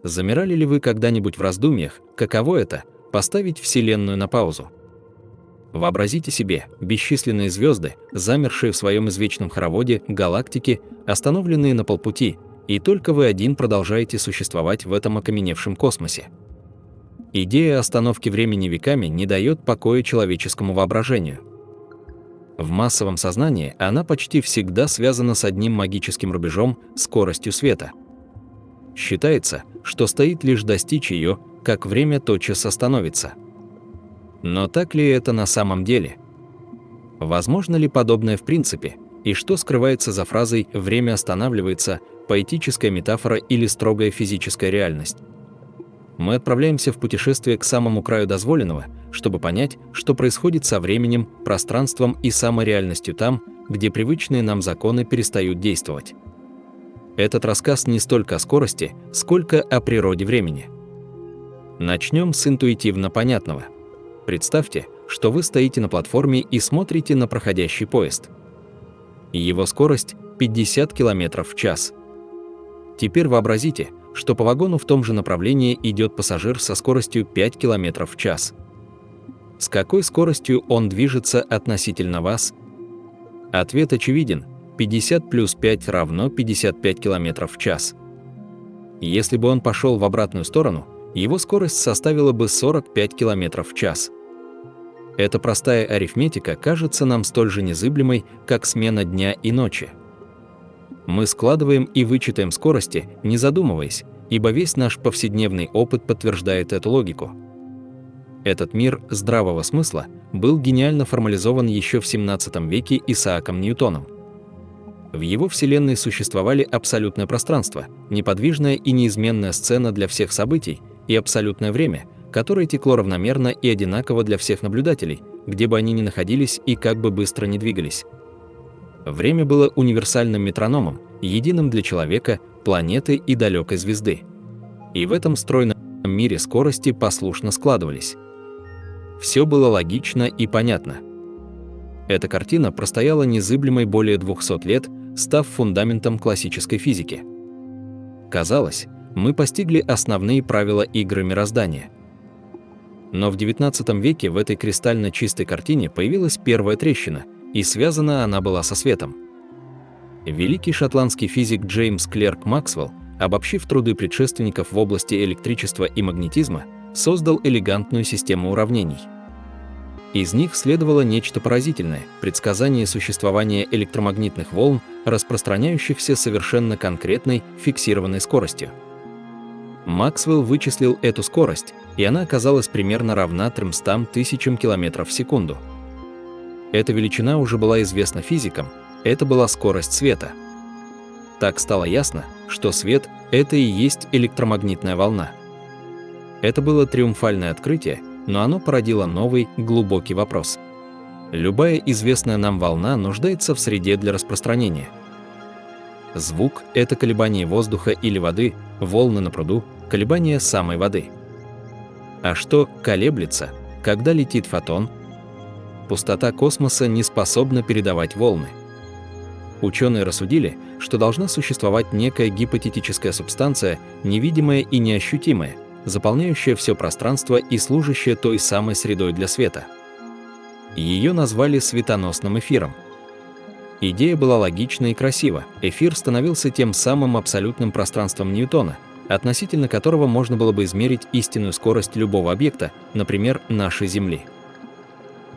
Замирали ли вы когда-нибудь в раздумьях, каково это – поставить Вселенную на паузу? Вообразите себе бесчисленные звезды, замершие в своем извечном хороводе, галактики, остановленные на полпути, и только вы один продолжаете существовать в этом окаменевшем космосе. Идея остановки времени веками не дает покоя человеческому воображению. В массовом сознании она почти всегда связана с одним магическим рубежом – скоростью света. Считается, что стоит лишь достичь ее, как время тотчас остановится. Но так ли это на самом деле? Возможно ли подобное в принципе? И что скрывается за фразой «время останавливается», поэтическая метафора или строгая физическая реальность? Мы отправляемся в путешествие к самому краю дозволенного, чтобы понять, что происходит со временем, пространством и самореальностью там, где привычные нам законы перестают действовать. Этот рассказ не столько о скорости, сколько о природе времени. Начнем с интуитивно понятного. Представьте, что вы стоите на платформе и смотрите на проходящий поезд. Его скорость – 50 км в час. Теперь вообразите, что по вагону в том же направлении идет пассажир со скоростью 5 км в час. С какой скоростью он движется относительно вас? Ответ очевиден – 50 плюс 5 равно 55 км в час. Если бы он пошел в обратную сторону, его скорость составила бы 45 км в час. Эта простая арифметика кажется нам столь же незыблемой, как смена дня и ночи. Мы складываем и вычитаем скорости, не задумываясь, ибо весь наш повседневный опыт подтверждает эту логику. Этот мир здравого смысла был гениально формализован еще в XVII веке Исааком Ньютоном. В его вселенной существовали абсолютное пространство, неподвижная и неизменная сцена для всех событий, и абсолютное время, которое текло равномерно и одинаково для всех наблюдателей, где бы они ни находились и как бы быстро ни двигались. Время было универсальным метрономом, единым для человека, планеты и далекой звезды. И в этом стройном мире скорости послушно складывались. Все было логично и понятно. Эта картина простояла незыблемой более 200 лет, став фундаментом классической физики. Казалось, мы постигли основные правила игры мироздания. Но в XIX веке в этой кристально чистой картине появилась первая трещина, и связана она была со светом. Великий шотландский физик Джеймс Клерк Максвелл, обобщив труды предшественников в области электричества и магнетизма, создал элегантную систему уравнений. Из них следовало нечто поразительное – предсказание существования электромагнитных волн, распространяющихся совершенно конкретной, фиксированной скоростью. Максвелл вычислил эту скорость, и она оказалась примерно равна 300 тысячам километров в секунду. Эта величина уже была известна физикам, это была скорость света. Так стало ясно, что свет – это и есть электромагнитная волна. Это было триумфальное открытие, но оно породило новый, глубокий вопрос. Любая известная нам волна нуждается в среде для распространения. Звук – это колебание воздуха или воды, волны на пруду – колебания самой воды. А что колеблется, когда летит фотон? Пустота космоса не способна передавать волны. Ученые рассудили, что должна существовать некая гипотетическая субстанция, невидимая и неощутимая, заполняющая все пространство и служащая той самой средой для света. Ее назвали светоносным эфиром. Идея была логична и красива. Эфир становился тем самым абсолютным пространством Ньютона, относительно которого можно было бы измерить истинную скорость любого объекта, например, нашей Земли.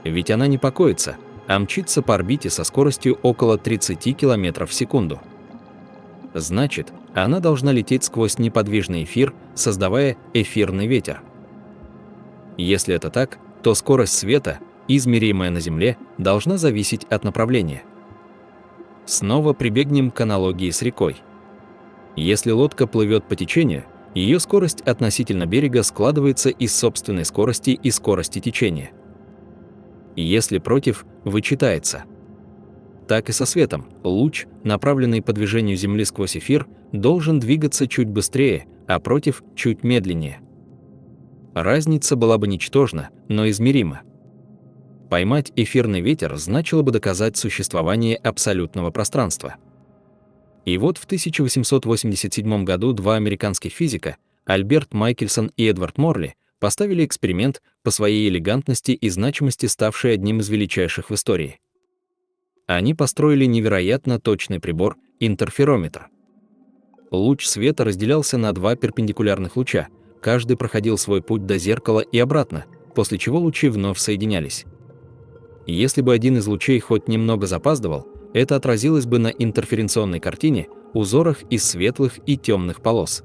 Ведь она не покоится, а мчится по орбите со скоростью около 30 км в секунду. Значит, она должна лететь сквозь неподвижный эфир, создавая эфирный ветер. Если это так, то скорость света, измеримая на Земле, должна зависеть от направления. Снова прибегнем к аналогии с рекой. Если лодка плывет по течению, ее скорость относительно берега складывается из собственной скорости и скорости течения. Если против, вычитается. Так и со светом. Луч, направленный по движению Земли сквозь эфир, должен двигаться чуть быстрее, а против – чуть медленнее. Разница была бы ничтожна, но измерима. Поймать эфирный ветер значило бы доказать существование абсолютного пространства. И вот в 1887 году два американских физика, Альберт Майкельсон и Эдвард Морли поставили эксперимент по своей элегантности и значимости, ставший одним из величайших в истории. Они построили невероятно точный прибор – интерферометр. Луч света разделялся на два перпендикулярных луча, каждый проходил свой путь до зеркала и обратно, после чего лучи вновь соединялись. Если бы один из лучей хоть немного запаздывал, это отразилось бы на интерференционной картине, узорах из светлых и темных полос.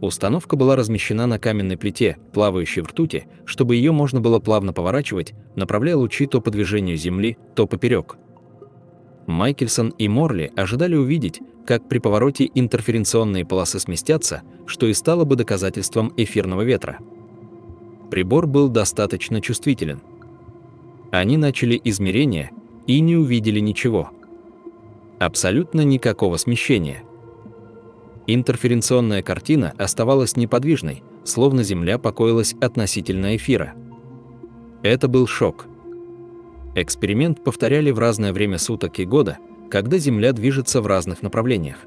Установка была размещена на каменной плите, плавающей в ртути, чтобы ее можно было плавно поворачивать, направляя лучи то по движению Земли, то поперек. Майкельсон и Морли ожидали увидеть, как при повороте интерференционные полосы сместятся, что и стало бы доказательством эфирного ветра. Прибор был достаточно чувствителен. Они начали измерения и не увидели ничего. Абсолютно никакого смещения. Интерференционная картина оставалась неподвижной, словно Земля покоилась относительно эфира. Это был шок. Эксперимент повторяли в разное время суток и года, когда Земля движется в разных направлениях.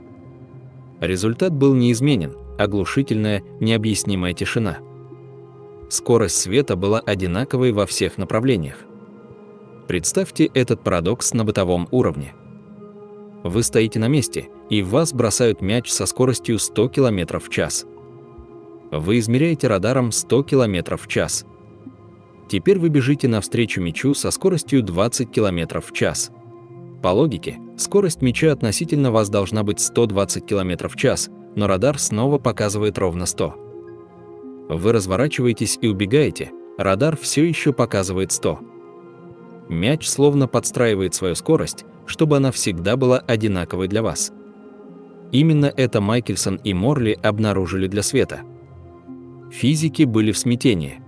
Результат был неизменен – оглушительная, необъяснимая тишина. Скорость света была одинаковой во всех направлениях. Представьте этот парадокс на бытовом уровне. Вы стоите на месте, и в вас бросают мяч со скоростью 100 км в час. Вы измеряете радаром 100 км в час. Теперь вы бежите навстречу мячу со скоростью 20 км в час. По логике, скорость мяча относительно вас должна быть 120 км в час, но радар снова показывает ровно 100. Вы разворачиваетесь и убегаете, радар все еще показывает 100. Мяч словно подстраивает свою скорость, чтобы она всегда была одинаковой для вас. Именно это Майкельсон и Морли обнаружили для света. Физики были в смятении.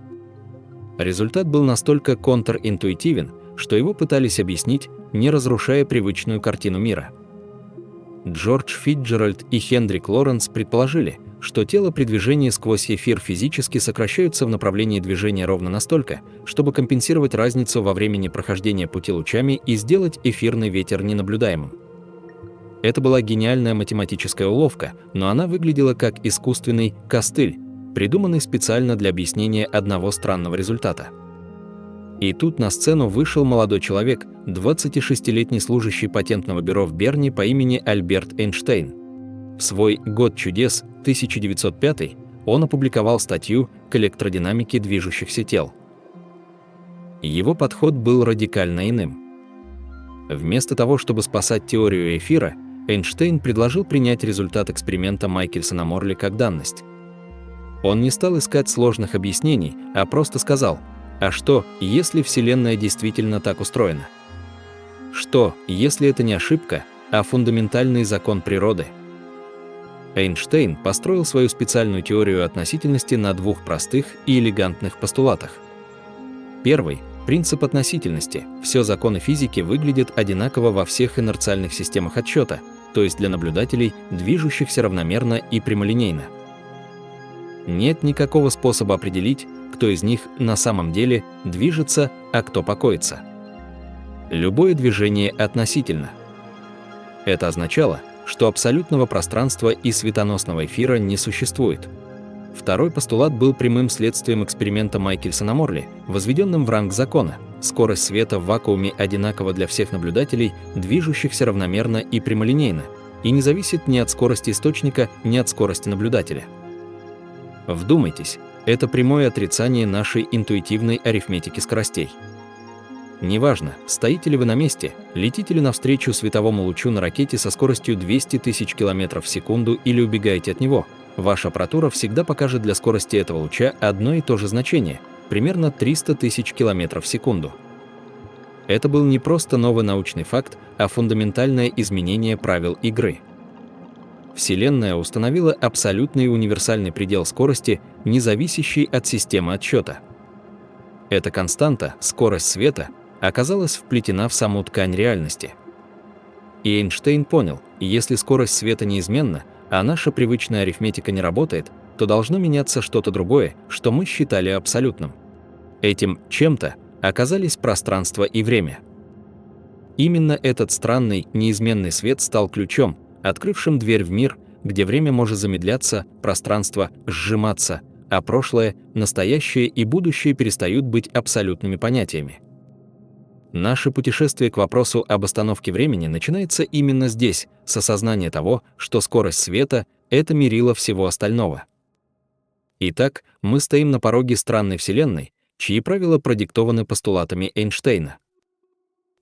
Результат был настолько контринтуитивен, что его пытались объяснить, не разрушая привычную картину мира. Джордж Фитджеральд и Хендрик Лоренс предположили, что тело при движении сквозь эфир физически сокращаются в направлении движения ровно настолько, чтобы компенсировать разницу во времени прохождения пути лучами и сделать эфирный ветер ненаблюдаемым. Это была гениальная математическая уловка, но она выглядела как искусственный костыль, придуманный специально для объяснения одного странного результата. И тут на сцену вышел молодой человек, 26-летний служащий патентного бюро в Берне по имени Альберт Эйнштейн. В свой «Год чудес» 1905 он опубликовал статью к электродинамике движущихся тел. Его подход был радикально иным. Вместо того, чтобы спасать теорию эфира, Эйнштейн предложил принять результат эксперимента Майкельсона-Морли как данность. Он не стал искать сложных объяснений, а просто сказал: а что, если Вселенная действительно так устроена? Что, если это не ошибка, а фундаментальный закон природы? Эйнштейн построил свою специальную теорию относительности на двух простых и элегантных постулатах. Первый – принцип относительности. Все законы физики выглядят одинаково во всех инерциальных системах отсчета, то есть для наблюдателей, движущихся равномерно и прямолинейно. Нет никакого способа определить, кто из них на самом деле движется, а кто покоится. Любое движение относительно. Это означало, что абсолютного пространства и светоносного эфира не существует. Второй постулат был прямым следствием эксперимента Майкельсона-Морли, возведенным в ранг закона. Скорость света в вакууме одинакова для всех наблюдателей, движущихся равномерно и прямолинейно, и не зависит ни от скорости источника, ни от скорости наблюдателя. Вдумайтесь, это прямое отрицание нашей интуитивной арифметики скоростей. Неважно, стоите ли вы на месте, летите ли навстречу световому лучу на ракете со скоростью 200 тысяч км в секунду или убегаете от него, ваша аппаратура всегда покажет для скорости этого луча одно и то же значение, примерно 300 тысяч км в секунду. Это был не просто новый научный факт, а фундаментальное изменение правил игры. Вселенная установила абсолютный и универсальный предел скорости, не зависящий от системы отсчета. Эта константа, скорость света, оказалась вплетена в саму ткань реальности. И Эйнштейн понял, если скорость света неизменна, а наша привычная арифметика не работает, то должно меняться что-то другое, что мы считали абсолютным. Этим чем-то оказались пространство и время. Именно этот странный, неизменный свет стал ключом, открывшим дверь в мир, где время может замедляться, пространство сжиматься, а прошлое, настоящее и будущее перестают быть абсолютными понятиями. Наше путешествие к вопросу об остановке времени начинается именно здесь, с осознания того, что скорость света — это мерило всего остального. Итак, мы стоим на пороге странной Вселенной, чьи правила продиктованы постулатами Эйнштейна.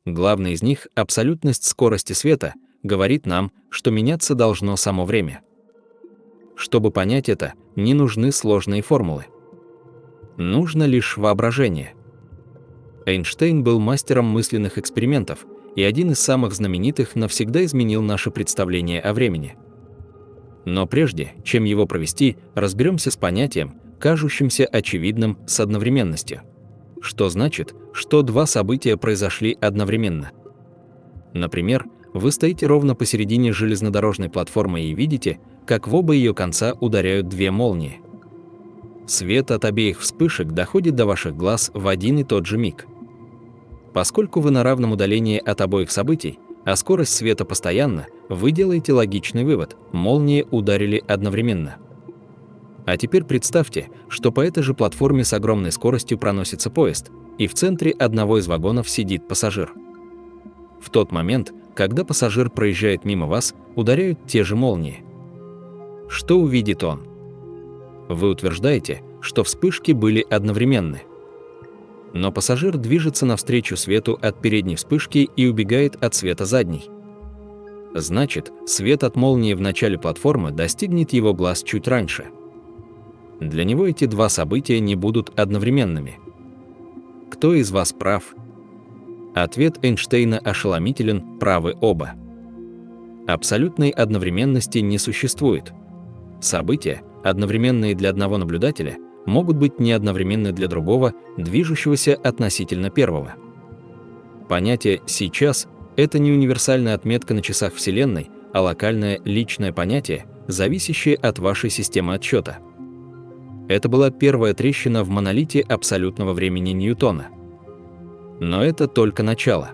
Главный из них, абсолютность скорости света, говорит нам, что меняться должно само время. Чтобы понять это, не нужны сложные формулы. Нужно лишь воображение. Эйнштейн был мастером мысленных экспериментов, и один из самых знаменитых навсегда изменил наше представление о времени. Но прежде, чем его провести, разберемся с понятием, кажущимся очевидным, с одновременностью. Что значит, что два события произошли одновременно? Например, вы стоите ровно посередине железнодорожной платформы и видите, как в оба ее конца ударяют две молнии. Свет от обеих вспышек доходит до ваших глаз в один и тот же миг. Поскольку вы на равном удалении от обоих событий, а скорость света постоянна, вы делаете логичный вывод – молнии ударили одновременно. А теперь представьте, что по этой же платформе с огромной скоростью проносится поезд, и в центре одного из вагонов сидит пассажир. В тот момент, когда пассажир проезжает мимо вас, ударяют те же молнии. Что увидит он? Вы утверждаете, что вспышки были одновременны. Но пассажир движется навстречу свету от передней вспышки и убегает от света задней. Значит, свет от молнии в начале платформы достигнет его глаз чуть раньше. Для него эти два события не будут одновременными. Кто из вас прав? Ответ Эйнштейна ошеломителен: правы оба. Абсолютной одновременности не существует. События, одновременные для одного наблюдателя, могут быть не одновременны для другого, движущегося относительно первого. Понятие «сейчас» — это не универсальная отметка на часах Вселенной, а локальное личное понятие, зависящее от вашей системы отсчета. Это была первая трещина в монолите абсолютного времени Ньютона. Но это только начало.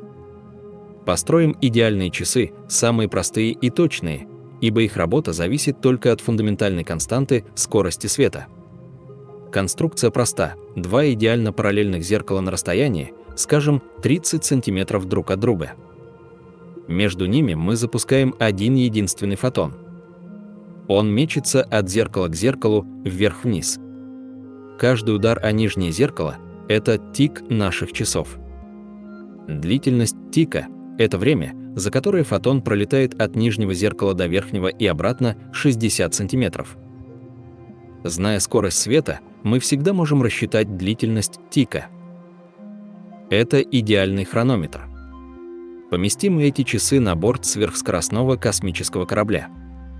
Построим идеальные часы, самые простые и точные, ибо их работа зависит только от фундаментальной константы скорости света. Конструкция проста: два идеально параллельных зеркала на расстоянии, скажем, 30 см друг от друга. Между ними мы запускаем один единственный фотон. Он мечется от зеркала к зеркалу, вверх-вниз. Каждый удар о нижнее зеркало – это тик наших часов. Длительность тика – это время, за которое фотон пролетает от нижнего зеркала до верхнего и обратно 60 см. Зная скорость света, мы всегда можем рассчитать длительность тика. Это идеальный хронометр. Поместим эти часы на борт сверхскоростного космического корабля.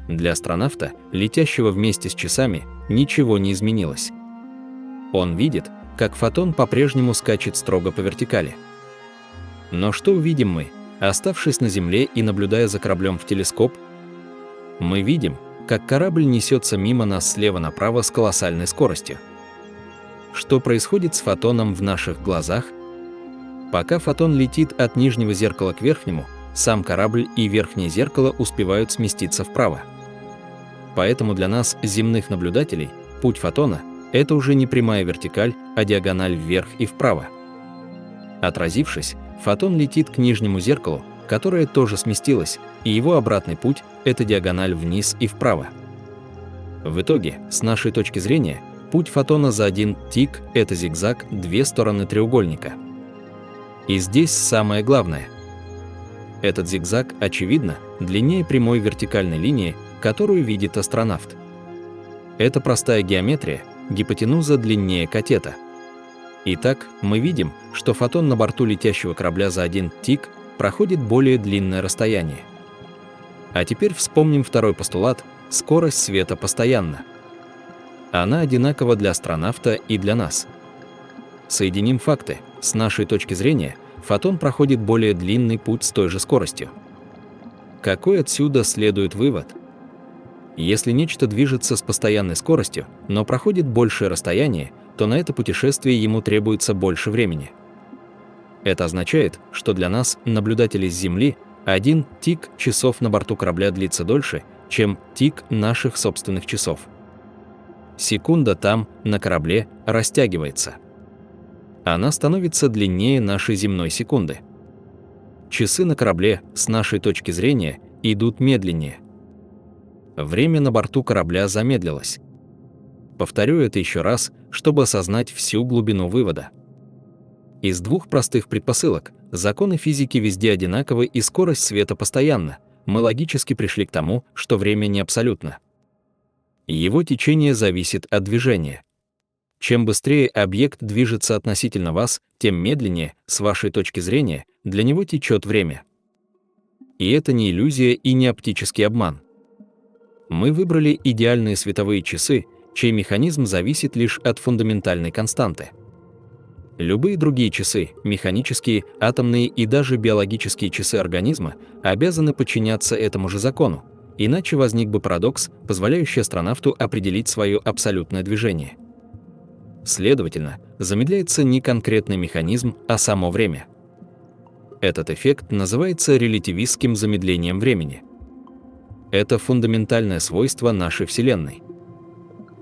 Для астронавта, летящего вместе с часами, ничего не изменилось. Он видит, как фотон по-прежнему скачет строго по вертикали. Но что увидим мы, оставшись на Земле и наблюдая за кораблем в телескоп? Мы видим, как корабль несется мимо нас слева направо с колоссальной скоростью. Что происходит с фотоном в наших глазах? Пока фотон летит от нижнего зеркала к верхнему, сам корабль и верхнее зеркало успевают сместиться вправо. Поэтому для нас, земных наблюдателей, путь фотона – это уже не прямая вертикаль, а диагональ вверх и вправо. Отразившись, фотон летит к нижнему зеркалу, которое тоже сместилось, и его обратный путь – это диагональ вниз и вправо. В итоге, с нашей точки зрения, путь фотона за один тик – это зигзаг, две стороны треугольника. И здесь самое главное. Этот зигзаг, очевидно, длиннее прямой вертикальной линии, которую видит астронавт. Это простая геометрия, гипотенуза длиннее катета. Итак, мы видим, что фотон на борту летящего корабля за один тик проходит более длинное расстояние. А теперь вспомним второй постулат – скорость света постоянна. Она одинакова для астронавта и для нас. Соединим факты. С нашей точки зрения, фотон проходит более длинный путь с той же скоростью. Какой отсюда следует вывод? Если нечто движется с постоянной скоростью, но проходит большее расстояние, то на это путешествие ему требуется больше времени. Это означает, что для нас, наблюдателей с Земли, один тик часов на борту корабля длится дольше, чем тик наших собственных часов. Секунда там, на корабле, растягивается. Она становится длиннее нашей земной секунды. Часы на корабле, с нашей точки зрения, идут медленнее. Время на борту корабля замедлилось. Повторю это еще раз, чтобы осознать всю глубину вывода. Из двух простых предпосылок – законы физики везде одинаковы и скорость света постоянна – мы логически пришли к тому, что время не абсолютно. Его течение зависит от движения. Чем быстрее объект движется относительно вас, тем медленнее, с вашей точки зрения, для него течет время. И это не иллюзия и не оптический обман. Мы выбрали идеальные световые часы, чей механизм зависит лишь от фундаментальной константы. Любые другие часы, механические, атомные и даже биологические часы организма, обязаны подчиняться этому же закону, иначе возник бы парадокс, позволяющий астронавту определить свое абсолютное движение. Следовательно, замедляется не конкретный механизм, а само время. Этот эффект называется релятивистским замедлением времени. Это фундаментальное свойство нашей Вселенной.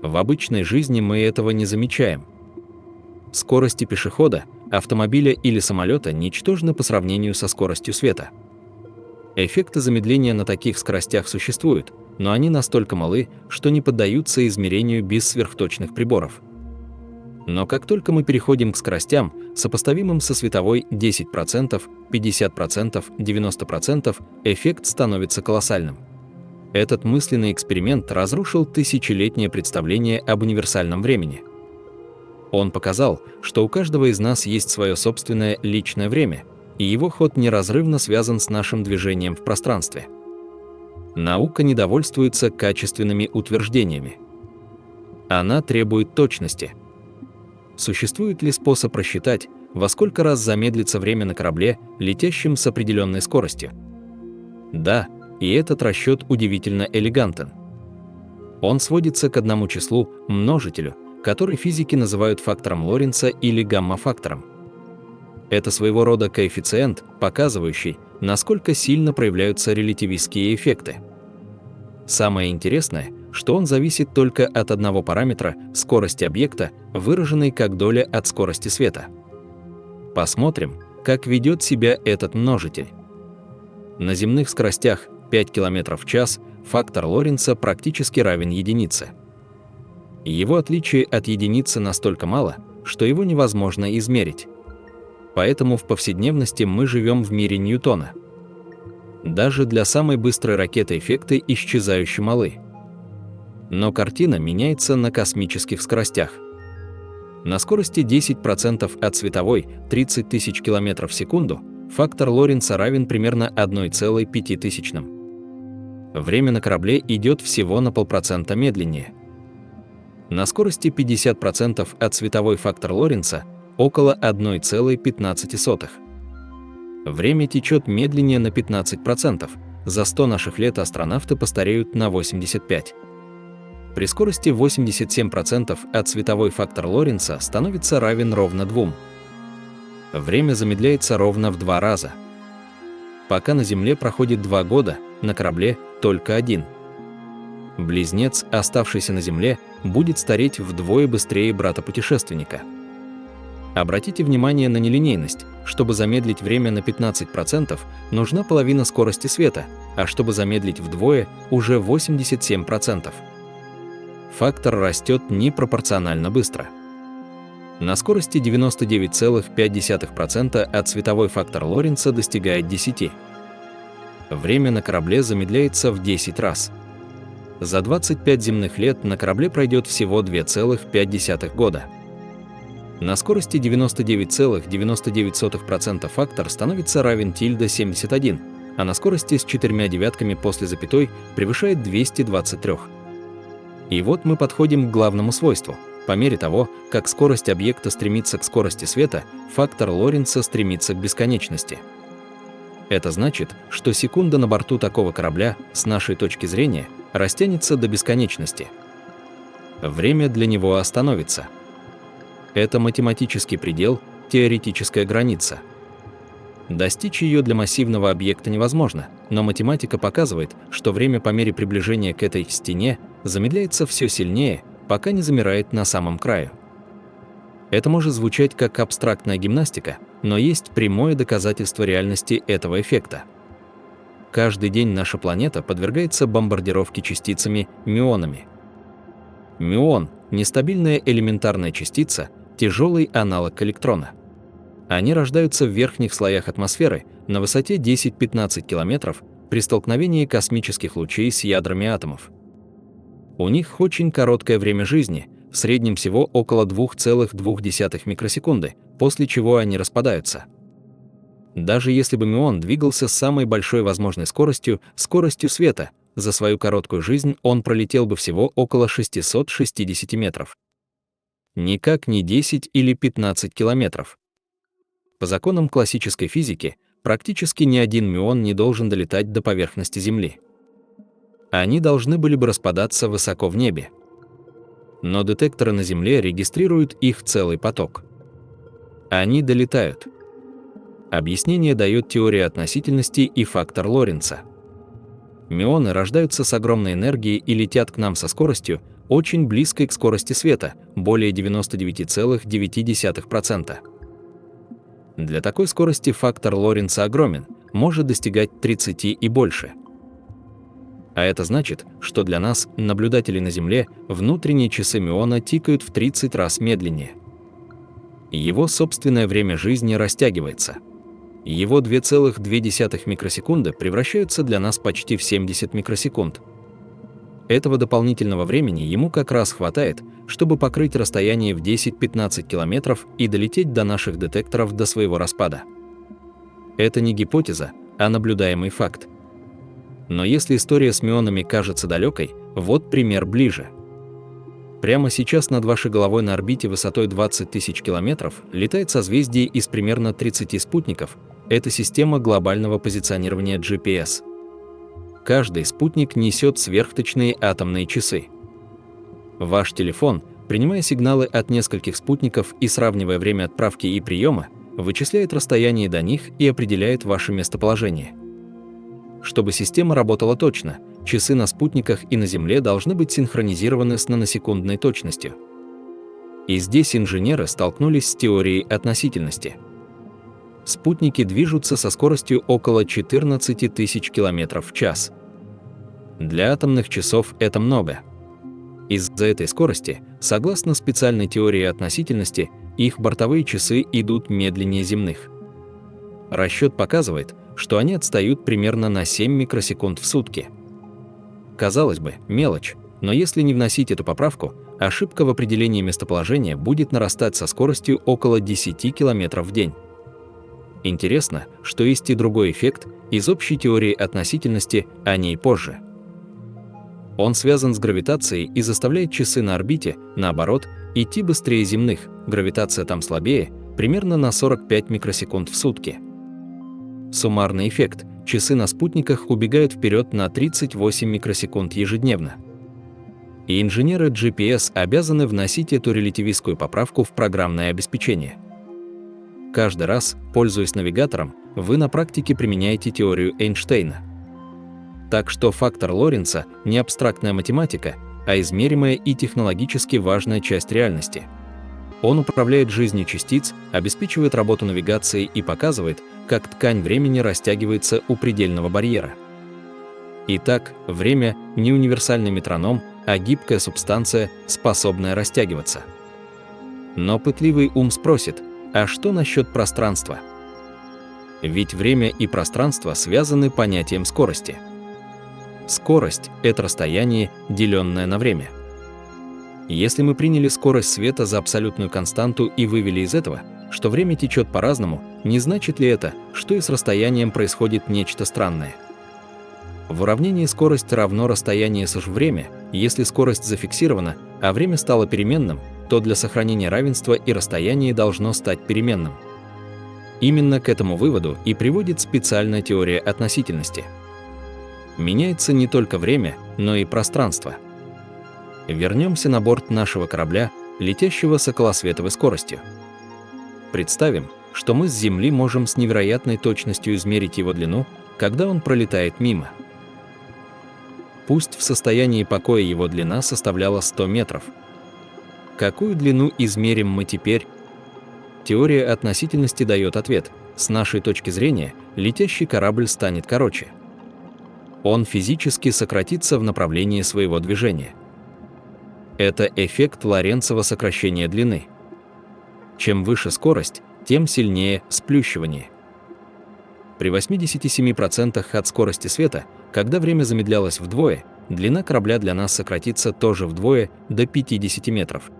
В обычной жизни мы этого не замечаем. Скорости пешехода, автомобиля или самолета ничтожны по сравнению со скоростью света. Эффекты замедления на таких скоростях существуют, но они настолько малы, что не поддаются измерению без сверхточных приборов. Но как только мы переходим к скоростям, сопоставимым со световой 10%, 50%, 90%, эффект становится колоссальным. Этот мысленный эксперимент разрушил тысячелетнее представление об универсальном времени. Он показал, что у каждого из нас есть свое собственное личное время, и его ход неразрывно связан с нашим движением в пространстве. Наука не довольствуется качественными утверждениями. Она требует точности. Существует ли способ рассчитать, во сколько раз замедлится время на корабле, летящем с определенной скоростью? Да, и этот расчет удивительно элегантен. Он сводится к одному числу, множителю, который физики называют фактором Лоренца или гамма-фактором. Это своего рода коэффициент, показывающий, насколько сильно проявляются релятивистские эффекты. Самое интересное, что он зависит только от одного параметра – скорости объекта, выраженной как доля от скорости света. Посмотрим, как ведет себя этот множитель. На земных скоростях 5 км в час фактор Лоренца практически равен единице. Его отличие от единицы настолько мало, что его невозможно измерить. Поэтому в повседневности мы живем в мире Ньютона. Даже для самой быстрой ракеты эффекты исчезающе малы. Но картина меняется на космических скоростях. На скорости 10% от световой, 30 тысяч км в секунду, фактор Лоренца равен примерно 1,005. Время на корабле идет всего на 0,5% медленнее. На скорости 50% от световой фактор Лоренца около 1,15. Время течет медленнее на 15%. За 100 наших лет астронавты постареют на 85. При скорости 87% от световой фактор Лоренца становится равен ровно 2. Время замедляется ровно в 2 раза. Пока на Земле проходит 2 года, на корабле только 1. Близнец, оставшийся на Земле, будет стареть вдвое быстрее брата-путешественника. Обратите внимание на нелинейность. Чтобы замедлить время на 15%, нужна половина скорости света, а чтобы замедлить вдвое, уже 87%. Фактор растет непропорционально быстро. На скорости 99,5% от световой фактор Лоренца достигает 10. Время на корабле замедляется в 10 раз. За 25 земных лет на корабле пройдет всего 2,5 года. На скорости 99,99% фактор становится равен тильда 71, а на скорости с 4 девятками после запятой превышает 223. И вот мы подходим к главному свойству. По мере того, как скорость объекта стремится к скорости света, фактор Лоренца стремится к бесконечности. Это значит, что секунда на борту такого корабля, с нашей точки зрения, растянется до бесконечности. Время для него остановится. Это математический предел, теоретическая граница. Достичь ее для массивного объекта невозможно, но математика показывает, что время по мере приближения к этой стене замедляется все сильнее, пока не замирает на самом краю. Это может звучать как абстрактная гимнастика, но есть прямое доказательство реальности этого эффекта. Каждый день наша планета подвергается бомбардировке частицами мюонами. Мюон – нестабильная элементарная частица, тяжелый аналог электрона. Они рождаются в верхних слоях атмосферы на высоте 10-15 километров при столкновении космических лучей с ядрами атомов. У них очень короткое время жизни, в среднем всего около 2,2 микросекунды, после чего они распадаются. Даже если бы мюон двигался с самой большой возможной скоростью света, за свою короткую жизнь он пролетел бы всего около 660 метров. Никак не 10 или 15 километров. По законам классической физики, практически ни один мюон не должен долетать до поверхности Земли. Они должны были бы распадаться высоко в небе. Но детекторы на Земле регистрируют их целый поток. Они долетают. Объяснение дает теория относительности и фактор Лоренца. Мюоны рождаются с огромной энергией и летят к нам со скоростью, очень близкой к скорости света, более 99,9%. Для такой скорости фактор Лоренца огромен, может достигать 30 и больше. А это значит, что для нас, наблюдателей на Земле, внутренние часы мюона тикают в 30 раз медленнее. Его собственное время жизни растягивается. Его 2,2 микросекунды превращаются для нас почти в 70 микросекунд. Этого дополнительного времени ему как раз хватает, чтобы покрыть расстояние в 10-15 километров и долететь до наших детекторов до своего распада. Это не гипотеза, а наблюдаемый факт. Но если история с мюонами кажется далекой, вот пример ближе. Прямо сейчас над вашей головой на орбите высотой 20 тысяч километров летает созвездие из примерно 30 спутников. Это система глобального позиционирования GPS. Каждый спутник несет сверхточные атомные часы. Ваш телефон, принимая сигналы от нескольких спутников и сравнивая время отправки и приема, вычисляет расстояние до них и определяет ваше местоположение. Чтобы система работала точно, часы на спутниках и на Земле должны быть синхронизированы с наносекундной точностью. И здесь инженеры столкнулись с теорией относительности. Спутники движутся со скоростью около 14 тысяч километров в час. Для атомных часов это много. Из-за этой скорости, согласно специальной теории относительности, их бортовые часы идут медленнее земных. Расчет показывает, что они отстают примерно на 7 микросекунд в сутки. Казалось бы, мелочь, но если не вносить эту поправку, ошибка в определении местоположения будет нарастать со скоростью около 10 километров в день. Интересно, что есть и другой эффект из общей теории относительности, о ней позже. Он связан с гравитацией и заставляет часы на орбите, наоборот, идти быстрее земных, гравитация там слабее, примерно на 45 микросекунд в сутки. Суммарный эффект – часы на спутниках убегают вперед на 38 микросекунд ежедневно. И инженеры GPS обязаны вносить эту релятивистскую поправку в программное обеспечение. Каждый раз, пользуясь навигатором, вы на практике применяете теорию Эйнштейна. Так что фактор Лоренца – не абстрактная математика, а измеримая и технологически важная часть реальности. Он управляет жизнью частиц, обеспечивает работу навигации и показывает, как ткань времени растягивается у предельного барьера. Итак, время – не универсальный метроном, а гибкая субстанция, способная растягиваться. Но пытливый ум спросит, а что насчет пространства? Ведь время и пространство связаны понятием скорости. Скорость – это расстояние, деленное на время. Если мы приняли скорость света за абсолютную константу и вывели из этого, что время течет по-разному, не значит ли это, что и с расстоянием происходит нечто странное? В уравнении скорость равно расстояние / время, если скорость зафиксирована, а время стало переменным, то для сохранения равенства и расстояние должно стать переменным. Именно к этому выводу и приводит специальная теория относительности. Меняется не только время, но и пространство. Вернемся на борт нашего корабля, летящего с околосветовой скоростью. Представим, что мы с Земли можем с невероятной точностью измерить его длину, когда он пролетает мимо. Пусть в состоянии покоя его длина составляла 100 метров. Какую длину измерим мы теперь? Теория относительности дает ответ. С нашей точки зрения, летящий корабль станет короче. Он физически сократится в направлении своего движения. Это эффект Лоренцова сокращения длины. Чем выше скорость, тем сильнее сплющивание. При 87% от скорости света, когда время замедлялось вдвое, длина корабля для нас сократится тоже вдвое, до 50 метров.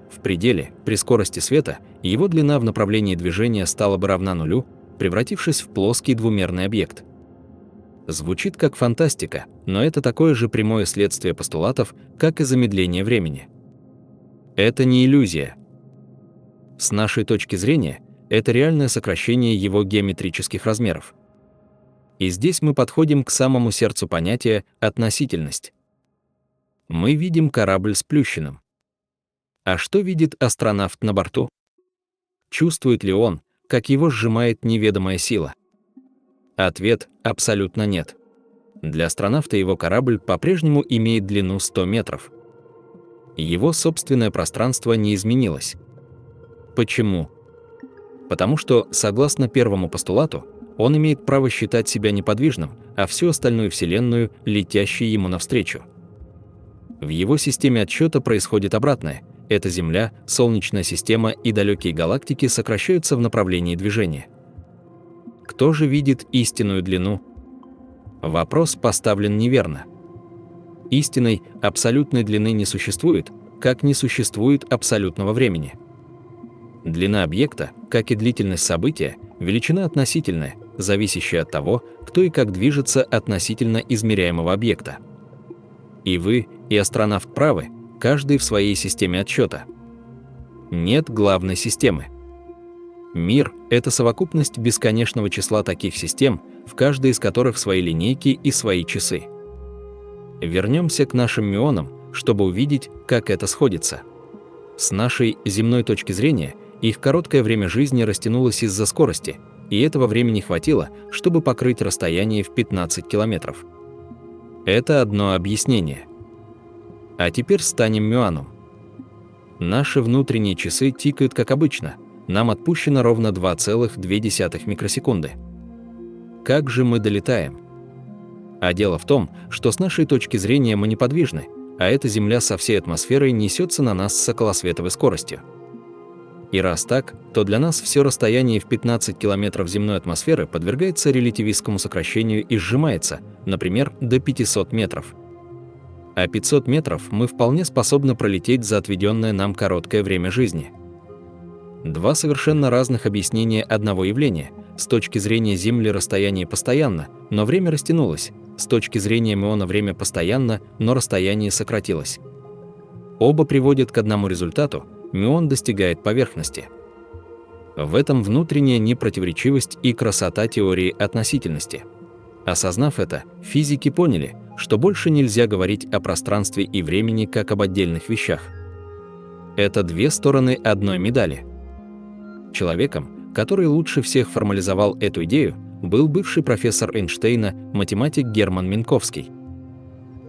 В пределе, при скорости света, его длина в направлении движения стала бы равна нулю, превратившись в плоский двумерный объект. Звучит как фантастика, но это такое же прямое следствие постулатов, как и замедление времени. Это не иллюзия. С нашей точки зрения, это реальное сокращение его геометрических размеров. И здесь мы подходим к самому сердцу понятия «относительность». Мы видим корабль сплющенным. А что видит астронавт на борту? Чувствует ли он, как его сжимает неведомая сила? Ответ – абсолютно нет. Для астронавта его корабль по-прежнему имеет длину 100 метров. Его собственное пространство не изменилось. Почему? Потому что, согласно первому постулату, он имеет право считать себя неподвижным, а всю остальную Вселенную – летящей ему навстречу. В его системе отсчета происходит обратное. Эта Земля, Солнечная система и далекие галактики сокращаются в направлении движения. Кто же видит истинную длину? Вопрос поставлен неверно. Истинной, абсолютной длины не существует, как не существует абсолютного времени. Длина объекта, как и длительность события, величина относительная, зависящая от того, кто и как движется относительно измеряемого объекта. И вы, и астронавт правы, каждый в своей системе отсчета. Нет главной системы. Мир – это совокупность бесконечного числа таких систем, в каждой из которых свои линейки и свои часы. Вернемся к нашим мюонам, чтобы увидеть, как это сходится. С нашей земной точки зрения, их короткое время жизни растянулось из-за скорости, и этого времени хватило, чтобы покрыть расстояние в 15 километров. Это одно объяснение. А теперь станем мюаном. Наши внутренние часы тикают как обычно, нам отпущено ровно 2,2 микросекунды. Как же мы долетаем? А дело в том, что с нашей точки зрения мы неподвижны, а эта Земля со всей атмосферой несется на нас с околосветовой скоростью. И раз так, то для нас все расстояние в 15 километров земной атмосферы подвергается релятивистскому сокращению и сжимается, например, до 500 метров. А 500 метров мы вполне способны пролететь за отведенное нам короткое время жизни. Два совершенно разных объяснения одного явления. С точки зрения Земли расстояние постоянно, но время растянулось. С точки зрения мюона время постоянно, но расстояние сократилось. Оба приводят к одному результату – мюон достигает поверхности. В этом внутренняя непротиворечивость и красота теории относительности. Осознав это, физики поняли, что больше нельзя говорить о пространстве и времени как об отдельных вещах. Это две стороны одной медали. Человеком, который лучше всех формализовал эту идею, был бывший профессор Эйнштейна, математик Герман Минковский.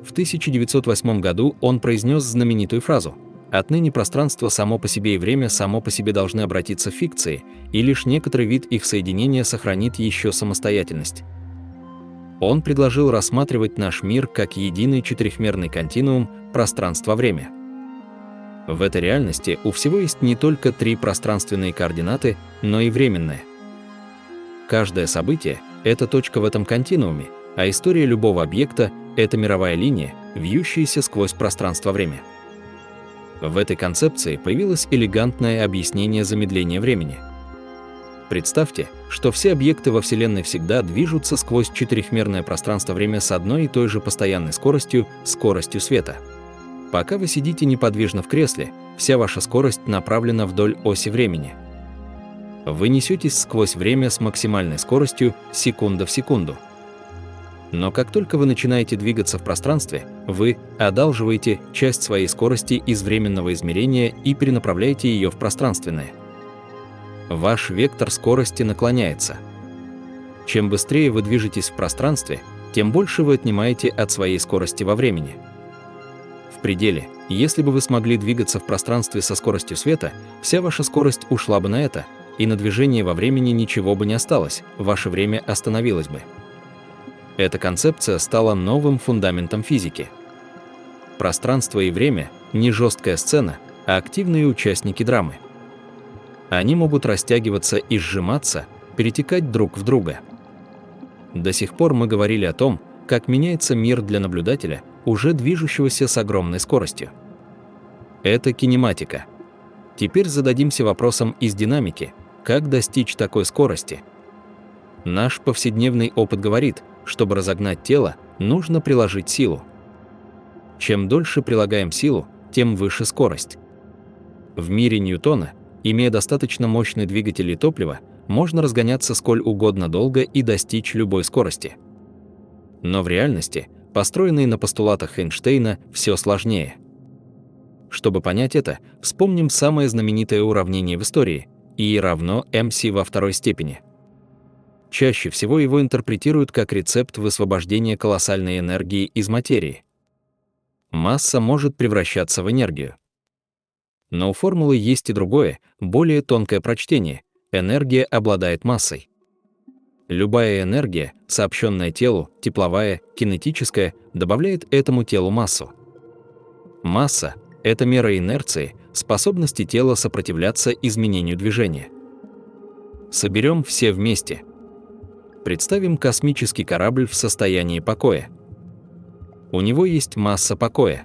В 1908 году он произнес знаменитую фразу: «Отныне пространство само по себе и время само по себе должны обратиться в фикции, и лишь некоторый вид их соединения сохранит еще самостоятельность». Он предложил рассматривать наш мир как единый четырехмерный континуум пространство-время. В этой реальности у всего есть не только три пространственные координаты, но и временные. Каждое событие – это точка в этом континууме, а история любого объекта – это мировая линия, вьющаяся сквозь пространство-время. В этой концепции появилось элегантное объяснение замедления времени. Представьте, что все объекты во Вселенной всегда движутся сквозь четырехмерное пространство-время с одной и той же постоянной скоростью – скоростью света. Пока вы сидите неподвижно в кресле, вся ваша скорость направлена вдоль оси времени. Вы несетесь сквозь время с максимальной скоростью секунда в секунду. Но как только вы начинаете двигаться в пространстве, вы одалживаете часть своей скорости из временного измерения и перенаправляете ее в пространственное. Ваш вектор скорости наклоняется. Чем быстрее вы движетесь в пространстве, тем больше вы отнимаете от своей скорости во времени. В пределе, если бы вы смогли двигаться в пространстве со скоростью света, вся ваша скорость ушла бы на это, и на движение во времени ничего бы не осталось, ваше время остановилось бы. Эта концепция стала новым фундаментом физики. Пространство и время – не жесткая сцена, а активные участники драмы. Они могут растягиваться и сжиматься, перетекать друг в друга. До сих пор мы говорили о том, как меняется мир для наблюдателя, уже движущегося с огромной скоростью. Это кинематика. Теперь зададимся вопросом из динамики: как достичь такой скорости? Наш повседневный опыт говорит, чтобы разогнать тело, нужно приложить силу. Чем дольше прилагаем силу, тем выше скорость. В мире Ньютона, имея достаточно мощный двигатель и топливо, можно разгоняться сколь угодно долго и достичь любой скорости. Но в реальности, построенной на постулатах Эйнштейна, все сложнее. Чтобы понять это, вспомним самое знаменитое уравнение в истории – E равно mc во второй степени. Чаще всего его интерпретируют как рецепт высвобождения колоссальной энергии из материи. Масса может превращаться в энергию. Но у формулы есть и другое, более тонкое прочтение – энергия обладает массой. Любая энергия, сообщенная телу, тепловая, кинетическая, добавляет этому телу массу. Масса – это мера инерции, способности тела сопротивляться изменению движения. Соберем все вместе. Представим космический корабль в состоянии покоя. У него есть масса покоя.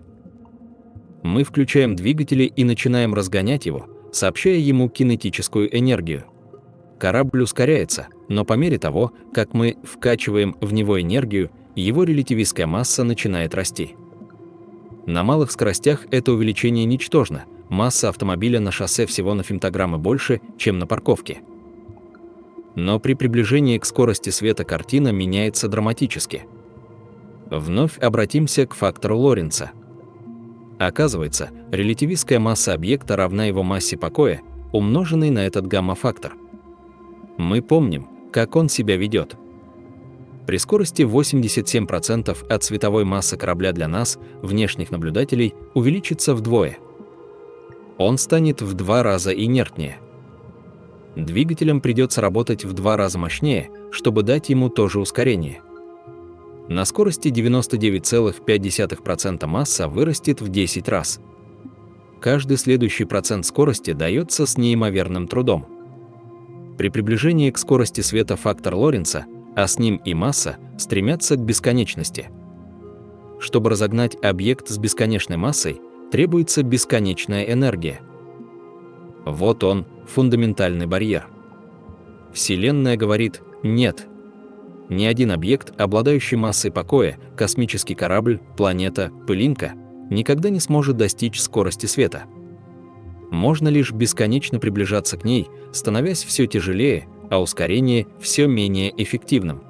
Мы включаем двигатели и начинаем разгонять его, сообщая ему кинетическую энергию. Корабль ускоряется, но по мере того, как мы вкачиваем в него энергию, его релятивистская масса начинает расти. На малых скоростях это увеличение ничтожно, масса автомобиля на шоссе всего на фемтограммы больше, чем на парковке. Но при приближении к скорости света картина меняется драматически. Вновь обратимся к фактору Лоренца. Оказывается, релятивистская масса объекта равна его массе покоя, умноженной на этот гамма-фактор. Мы помним, как он себя ведет. При скорости 87% от световой массы корабля для нас, внешних наблюдателей, увеличится вдвое. Он станет в 2 раза инертнее. Двигателям придется работать в 2 раза мощнее, чтобы дать ему то же ускорение. На скорости 99,5% масса вырастет в 10 раз. Каждый следующий процент скорости дается с неимоверным трудом. При приближении к скорости света фактор Лоренца, а с ним и масса, стремятся к бесконечности. Чтобы разогнать объект с бесконечной массой, требуется бесконечная энергия. Вот он, фундаментальный барьер. Вселенная говорит «нет». Ни один объект, обладающий массой покоя, космический корабль, планета, пылинка, никогда не сможет достичь скорости света. Можно лишь бесконечно приближаться к ней, становясь все тяжелее, а ускорение все менее эффективным.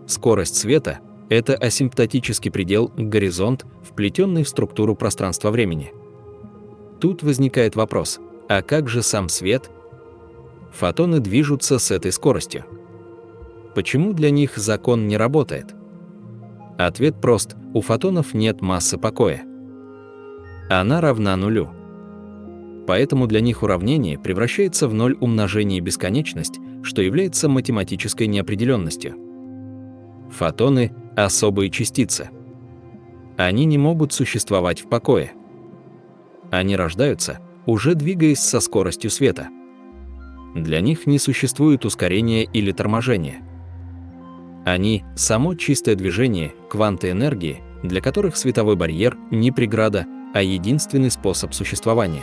Скорость света – это асимптотический предел, горизонт, вплетенный в структуру пространства-времени. Тут возникает вопрос: а как же сам свет? Фотоны движутся с этой скоростью. Почему для них закон не работает? Ответ прост: у фотонов нет массы покоя. Она равна нулю. Поэтому для них уравнение превращается в ноль умножение бесконечность, что является математической неопределенностью. Фотоны – особые частицы. Они не могут существовать в покое. Они рождаются, уже двигаясь со скоростью света. Для них не существует ускорения или торможения. Они – само чистое движение, кванты энергии, для которых световой барьер не преграда, а единственный способ существования.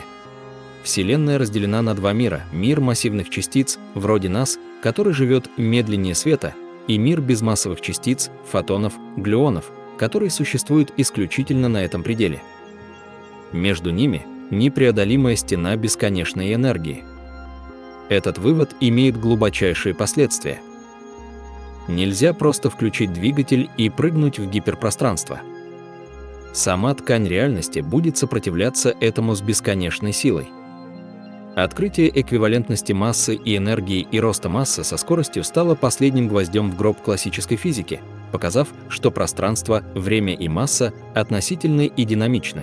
Вселенная разделена на 2 мира – мир массивных частиц, вроде нас, который живет медленнее света, и мир безмассовых частиц, фотонов, глюонов, который существует исключительно на этом пределе. Между ними – непреодолимая стена бесконечной энергии. Этот вывод имеет глубочайшие последствия. Нельзя просто включить двигатель и прыгнуть в гиперпространство. Сама ткань реальности будет сопротивляться этому с бесконечной силой. Открытие эквивалентности массы и энергии и роста массы со скоростью стало последним гвоздем в гроб классической физики, показав, что пространство, время и масса относительны и динамичны.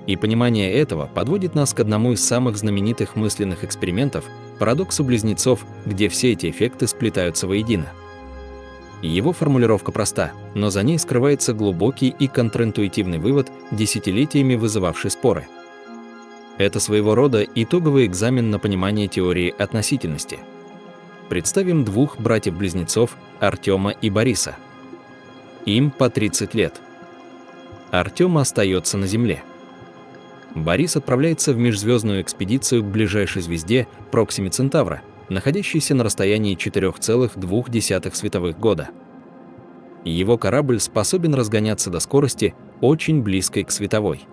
И понимание этого подводит нас к одному из самых знаменитых мысленных экспериментов – парадоксу близнецов, где все эти эффекты сплетаются воедино. Его формулировка проста, но за ней скрывается глубокий и контринтуитивный вывод, десятилетиями вызывавший споры. Это своего рода итоговый экзамен на понимание теории относительности. Представим двух братьев-близнецов, Артема и Бориса. Им по 30 лет. Артем остается на Земле. Борис отправляется в межзвездную экспедицию к ближайшей звезде Проксиме Центавра, находящейся на расстоянии 4,2 световых года. Его корабль способен разгоняться до скорости, очень близкой к световой.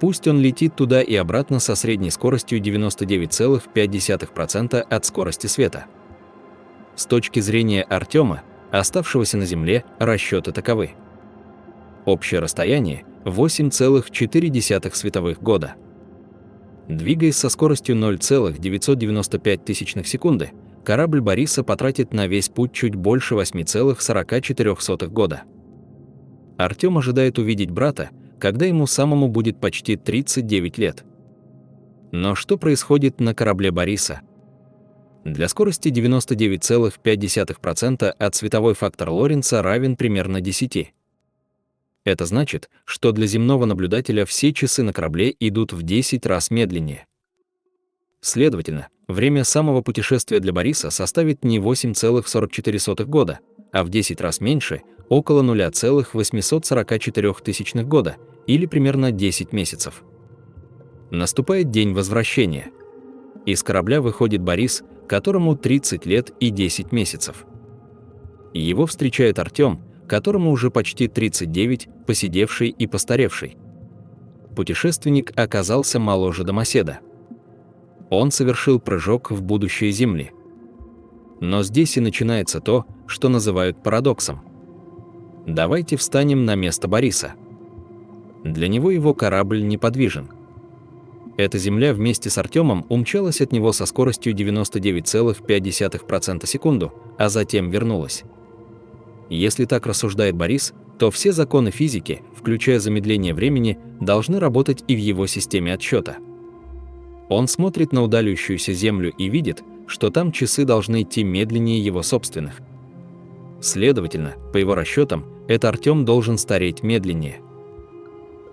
Пусть он летит туда и обратно со средней скоростью 99,5% от скорости света. С точки зрения Артема, оставшегося на Земле, расчеты таковы. Общее расстояние – 8,4 световых года. Двигаясь со скоростью 0,995 секунды, корабль Бориса потратит на весь путь чуть больше 8,44 года. Артем ожидает увидеть брата, когда ему самому будет почти 39 лет. Но что происходит на корабле Бориса? Для скорости 99,5% от световой фактор Лоренца равен примерно 10. Это значит, что для земного наблюдателя все часы на корабле идут в 10 раз медленнее. Следовательно, время самого путешествия для Бориса составит не 8,44 года, а в 10 раз меньше, около 0,844 года, или примерно 10 месяцев. Наступает день возвращения. Из корабля выходит Борис, которому 30 лет и 10 месяцев. Его встречает Артем, которому уже почти 39, поседевший и постаревший. Путешественник оказался моложе домоседа. Он совершил прыжок в будущее Земли. Но здесь и начинается то, что называют парадоксом. Давайте встанем на место Бориса. Для него его корабль неподвижен. Эта Земля вместе с Артемом умчалась от него со скоростью 99,5% секунду, а затем вернулась. Если так рассуждает Борис, то все законы физики, включая замедление времени, должны работать и в его системе отсчета. Он смотрит на удаляющуюся Землю и видит, что там часы должны идти медленнее его собственных. Следовательно, по его расчетам, этот Артем должен стареть медленнее.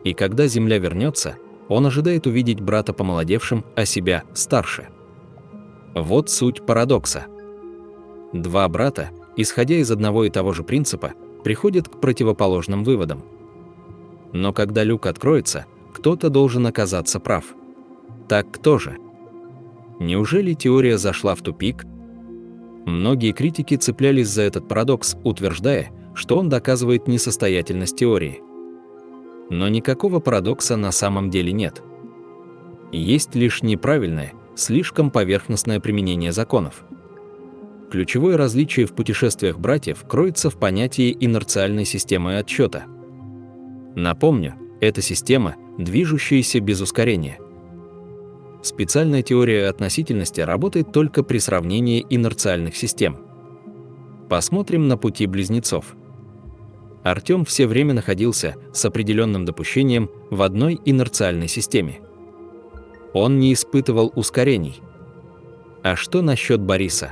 И когда Земля вернется, он ожидает увидеть брата помолодевшим, а себя старше. Вот суть парадокса. Два брата, исходя из одного и того же принципа, приходят к противоположным выводам. Но когда люк откроется, кто-то должен оказаться прав. Так кто же? Неужели теория зашла в тупик? Многие критики цеплялись за этот парадокс, утверждая, что он доказывает несостоятельность теории. Но никакого парадокса на самом деле нет. Есть лишь неправильное, слишком поверхностное применение законов. Ключевое различие в путешествиях братьев кроется в понятии инерциальной системы отсчета. Напомню, это система, движущаяся без ускорения. Специальная теория относительности работает только при сравнении инерциальных систем. Посмотрим на пути близнецов. Артем все время находился с определенным допущением в одной инерциальной системе. Он не испытывал ускорений. А что насчет Бориса?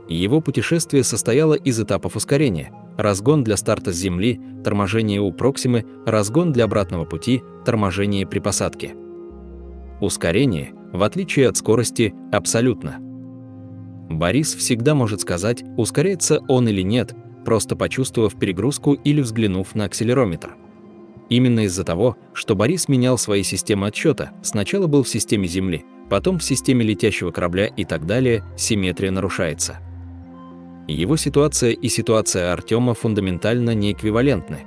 Его путешествие состояло из этапов ускорения: разгон для старта с Земли, торможение у Проксимы, разгон для обратного пути, торможение при посадке. Ускорение, в отличие от скорости, абсолютно. Борис всегда может сказать, ускоряется он или нет, просто почувствовав перегрузку или взглянув на акселерометр. Именно из-за того, что Борис менял свои системы отсчета, сначала был в системе Земли, потом в системе летящего корабля и так далее, симметрия нарушается. Его ситуация и ситуация Артема фундаментально неэквивалентны.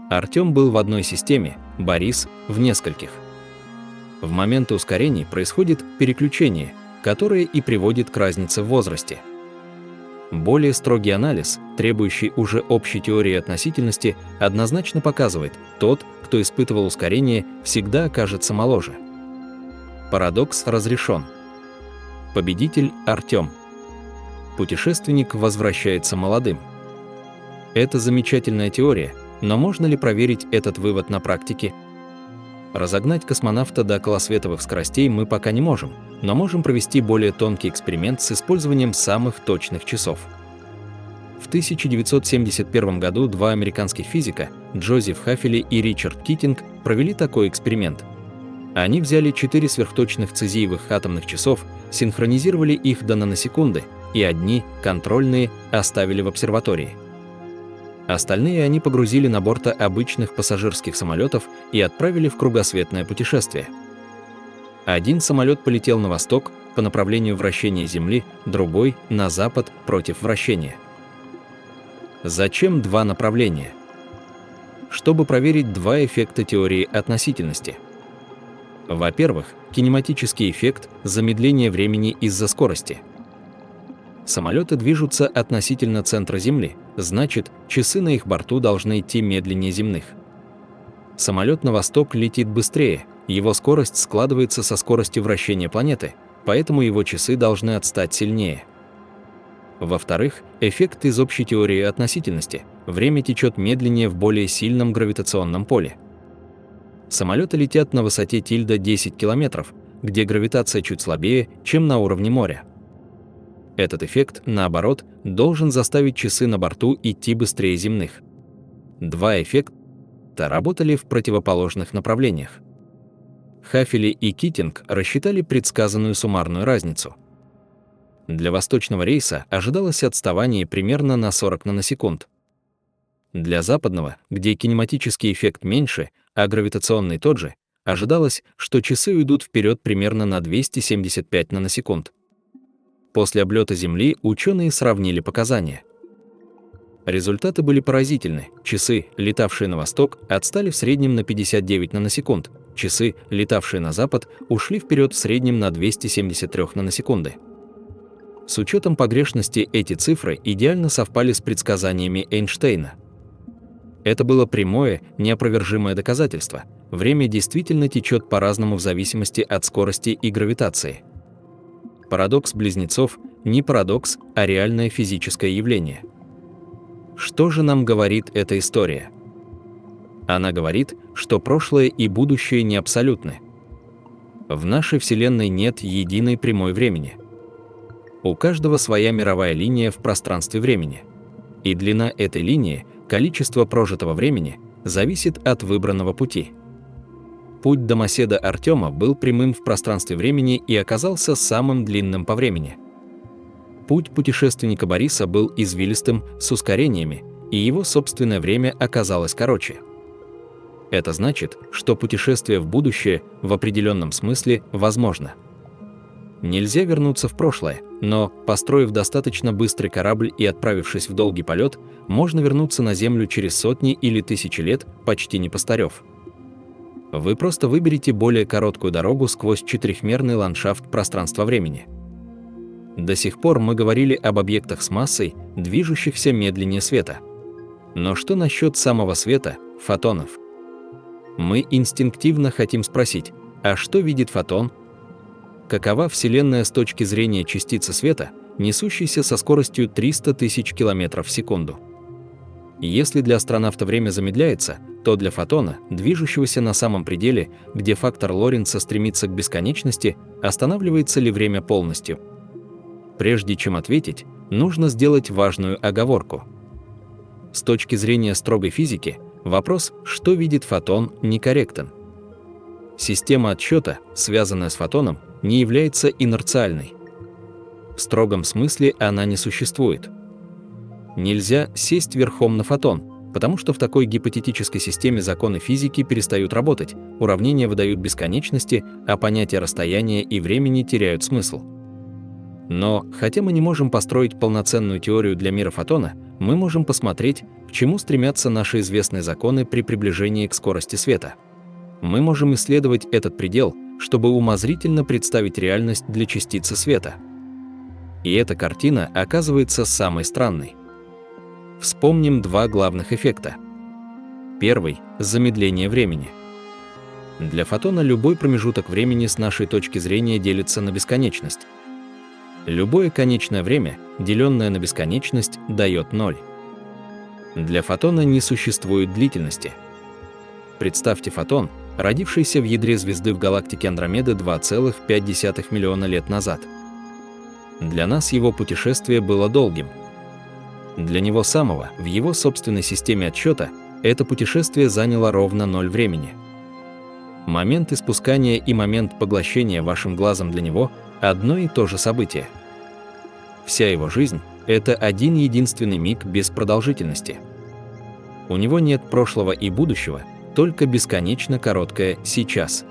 Артем был в одной системе, Борис – в нескольких. В моменты ускорений происходит переключение, которое и приводит к разнице в возрасте. Более строгий анализ, требующий уже общей теории относительности, однозначно показывает, тот, кто испытывал ускорение, всегда окажется моложе. Парадокс разрешен. Победитель Артем. Путешественник возвращается молодым. Это замечательная теория, но можно ли проверить этот вывод на практике? Разогнать космонавта до околосветовых скоростей мы пока не можем, но можем провести более тонкий эксперимент с использованием самых точных часов. В 1971 году два американских физика, Джозеф Хафели и Ричард Китинг, провели такой эксперимент. Они взяли 4 сверхточных цезиевых атомных часов, синхронизировали их до наносекунды, и одни, контрольные, оставили в обсерватории. Остальные они погрузили на борта обычных пассажирских самолетов и отправили в кругосветное путешествие. Один самолет полетел на восток по направлению вращения Земли, другой – на запад против вращения. Зачем два направления? Чтобы проверить два эффекта теории относительности. Во-первых, кинематический эффект – замедление времени из-за скорости. Самолеты движутся относительно центра Земли, значит, часы на их борту должны идти медленнее земных. Самолет на восток летит быстрее, его скорость складывается со скоростью вращения планеты, поэтому его часы должны отстать сильнее. Во-вторых, эффект из общей теории относительности – время течет медленнее в более сильном гравитационном поле. Самолеты летят на высоте тильда 10 километров, где гравитация чуть слабее, чем на уровне моря. Этот эффект, наоборот, должен заставить часы на борту идти быстрее земных. Два эффекта работали в противоположных направлениях. Хафели и Китинг рассчитали предсказанную суммарную разницу. Для восточного рейса ожидалось отставание примерно на 40 наносекунд. Для западного, где кинематический эффект меньше, а гравитационный тот же, ожидалось, что часы уйдут вперед примерно на 275 наносекунд. После облета Земли ученые сравнили показания. Результаты были поразительны. Часы, летавшие на восток, отстали в среднем на 59 наносекунд. Часы, летавшие на запад, ушли вперед в среднем на 273 наносекунды. С учетом погрешности эти цифры идеально совпали с предсказаниями Эйнштейна. Это было прямое, неопровержимое доказательство. Время действительно течет по-разному в зависимости от скорости и гравитации. Парадокс близнецов – не парадокс, а реальное физическое явление. Что же нам говорит эта история? Она говорит, что прошлое и будущее не абсолютны. В нашей Вселенной нет единой прямой времени. У каждого своя мировая линия в пространстве времени. И длина этой линии, количество прожитого времени, зависит от выбранного пути. Путь домоседа Артема был прямым в пространстве времени и оказался самым длинным по времени. Путь путешественника Бориса был извилистым, с ускорениями, и его собственное время оказалось короче. Это значит, что путешествие в будущее в определенном смысле возможно. Нельзя вернуться в прошлое, но, построив достаточно быстрый корабль и отправившись в долгий полет, можно вернуться на Землю через сотни или тысячи лет, почти не постарев. Вы просто выберете более короткую дорогу сквозь четырехмерный ландшафт пространства-времени. До сих пор мы говорили об объектах с массой, движущихся медленнее света. Но что насчет самого света, фотонов? Мы инстинктивно хотим спросить, а что видит фотон? Какова Вселенная с точки зрения частицы света, несущейся со скоростью 300 тысяч километров в секунду? Если для астронавта время замедляется, то для фотона, движущегося на самом пределе, где фактор Лоренца стремится к бесконечности, останавливается ли время полностью? Прежде чем ответить, нужно сделать важную оговорку. С точки зрения строгой физики, вопрос, что видит фотон, некорректен. Система отсчета, связанная с фотоном, не является инерциальной. В строгом смысле она не существует. Нельзя сесть верхом на фотон, потому что в такой гипотетической системе законы физики перестают работать, уравнения выдают бесконечности, а понятия расстояния и времени теряют смысл. Но, хотя мы не можем построить полноценную теорию для мира фотона, мы можем посмотреть, к чему стремятся наши известные законы при приближении к скорости света. Мы можем исследовать этот предел, чтобы умозрительно представить реальность для частицы света. И эта картина оказывается самой странной. Вспомним два главных эффекта. Первый – замедление времени. Для фотона любой промежуток времени с нашей точки зрения делится на бесконечность. Любое конечное время, деленное на бесконечность, дает 0. Для фотона не существует длительности. Представьте фотон, родившийся в ядре звезды в галактике Андромеды 2,5 миллиона лет назад. Для нас его путешествие было долгим. Для него самого, в его собственной системе отсчета, это путешествие заняло ровно 0 времени. Момент испускания и момент поглощения вашим глазом для него – одно и то же событие. Вся его жизнь – это один единственный миг без продолжительности. У него нет прошлого и будущего, только бесконечно короткое «сейчас».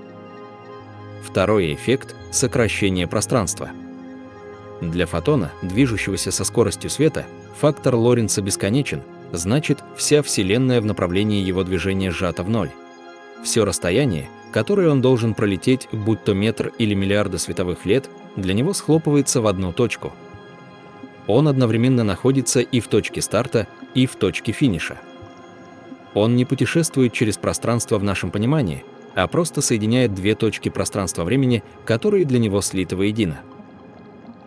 Второй эффект – сокращение пространства. Для фотона, движущегося со скоростью света, фактор Лоренца бесконечен, значит, вся Вселенная в направлении его движения сжата в 0. Все расстояние, которое он должен пролететь, будь то метр или миллиарды световых лет, для него схлопывается в одну точку. Он одновременно находится и в точке старта, и в точке финиша. Он не путешествует через пространство в нашем понимании, а просто соединяет две точки пространства-времени, которые для него слиты воедино.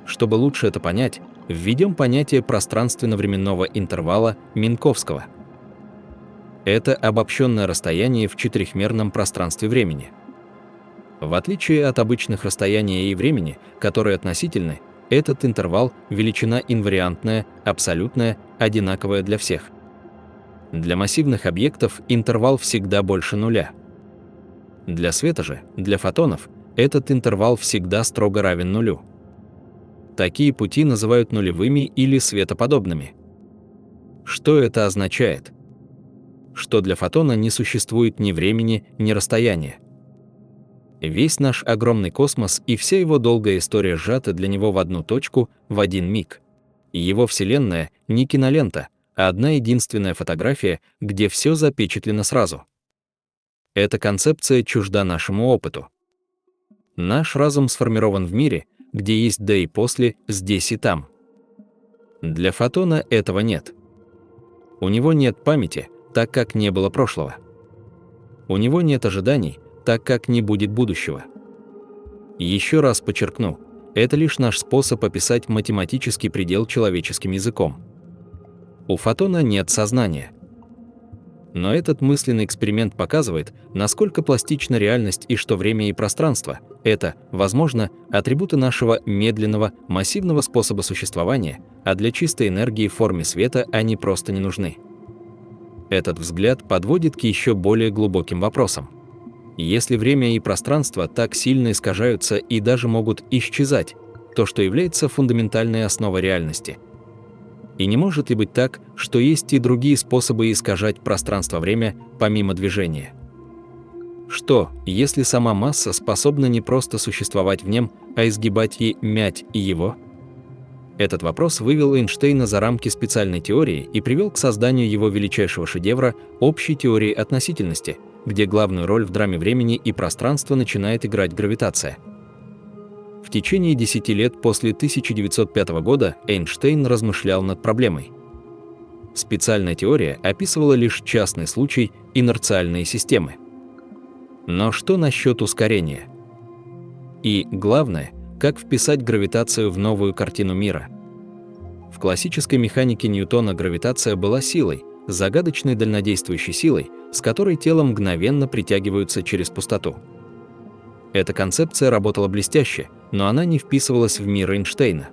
Чтобы лучше это понять, введем понятие пространственно-временного интервала Минковского. Это обобщенное расстояние в четырехмерном пространстве времени. В отличие от обычных расстояния и времени, которые относительны, этот интервал – величина инвариантная, абсолютная, одинаковая для всех. Для массивных объектов интервал всегда больше нуля. Для света же, для фотонов, этот интервал всегда строго равен нулю. Такие пути называют нулевыми или светоподобными. Что это означает? Что для фотона не существует ни времени, ни расстояния. Весь наш огромный космос и вся его долгая история сжаты для него в одну точку, в один миг. Его Вселенная не кинолента, а одна единственная фотография, где все запечатлено сразу. Эта концепция чужда нашему опыту. Наш разум сформирован в мире, где есть до и после, здесь и там. Для фотона этого нет. У него нет памяти, так как не было прошлого. У него нет ожиданий, так как не будет будущего. Еще раз подчеркну, это лишь наш способ описать математический предел человеческим языком. У фотона нет сознания. Но этот мысленный эксперимент показывает, насколько пластична реальность и что время и пространство – это, возможно, атрибуты нашего медленного, массивного способа существования, а для чистой энергии в форме света они просто не нужны. Этот взгляд подводит к еще более глубоким вопросам. Если время и пространство так сильно искажаются и даже могут исчезать, то что является фундаментальной основой реальности? И не может ли быть так, что есть и другие способы искажать пространство-время помимо движения? Что, если сама масса способна не просто существовать в нем, а изгибать и мять и его? Этот вопрос вывел Эйнштейна за рамки специальной теории и привел к созданию его величайшего шедевра общей теории относительности, где главную роль в драме времени и пространства начинает играть гравитация. В течение 10 лет после 1905 года Эйнштейн размышлял над проблемой. Специальная теория описывала лишь частный случай – инерциальные системы. Но что насчет ускорения? И, главное, как вписать гравитацию в новую картину мира? В классической механике Ньютона гравитация была силой, загадочной дальнодействующей силой, с которой тело мгновенно притягиваются через пустоту. Эта концепция работала блестяще, но она не вписывалась в мир Эйнштейна.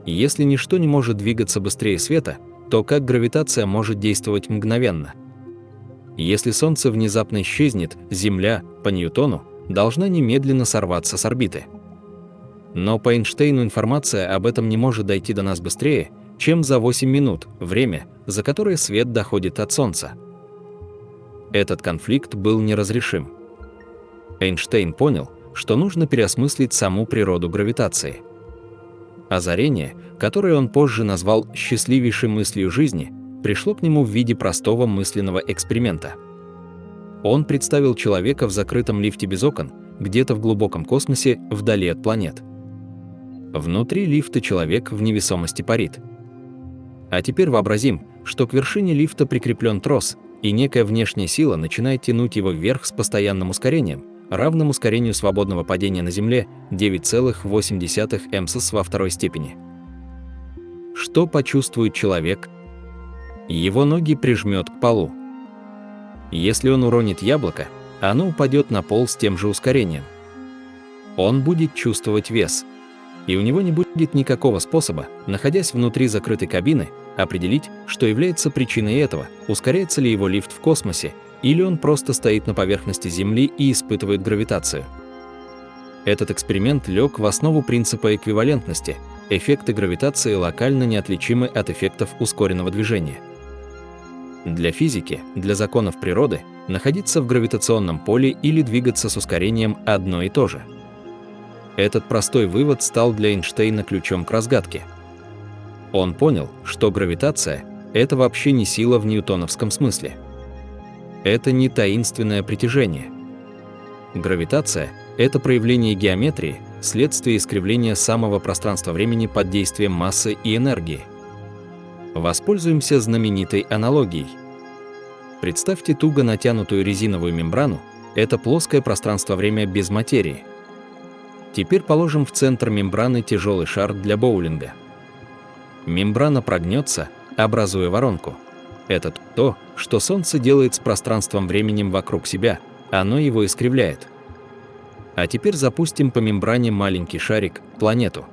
Если ничто не может двигаться быстрее света, то как гравитация может действовать мгновенно? Если Солнце внезапно исчезнет, Земля, по Ньютону, должна немедленно сорваться с орбиты. Но по Эйнштейну информация об этом не может дойти до нас быстрее, чем за 8 минут, время, за которое свет доходит от Солнца. Этот конфликт был неразрешим. Эйнштейн понял, что нужно переосмыслить саму природу гравитации. Озарение, которое он позже назвал счастливейшей мыслью жизни, пришло к нему в виде простого мысленного эксперимента. Он представил человека в закрытом лифте без окон, где-то в глубоком космосе, вдали от планет. Внутри лифта человек в невесомости парит. А теперь вообразим, что к вершине лифта прикреплен трос, и некая внешняя сила начинает тянуть его вверх с постоянным ускорением, равным ускорению свободного падения на Земле 9,8 мс во второй степени. Что почувствует человек? Его ноги прижмет к полу. Если он уронит яблоко, оно упадет на пол с тем же ускорением. Он будет чувствовать вес, и у него не будет никакого способа, находясь внутри закрытой кабины, определить, что является причиной этого, ускоряется ли его лифт в космосе, или он просто стоит на поверхности Земли и испытывает гравитацию. Этот эксперимент лег в основу принципа эквивалентности. Эффекты гравитации локально неотличимы от эффектов ускоренного движения. Для физики, для законов природы, находиться в гравитационном поле или двигаться с ускорением одно и то же. Этот простой вывод стал для Эйнштейна ключом к разгадке. Он понял, что гравитация – это вообще не сила в ньютоновском смысле. Это не таинственное притяжение. Гравитация – это проявление геометрии, следствие искривления самого пространства-времени под действием массы и энергии. Воспользуемся знаменитой аналогией. Представьте туго натянутую резиновую мембрану – это плоское пространство-время без материи. Теперь положим в центр мембраны тяжелый шар для боулинга. Мембрана прогнется, образуя воронку. Это то, что Солнце делает с пространством-временем вокруг себя, оно его искривляет. А теперь запустим по мембране маленький шарик, планету.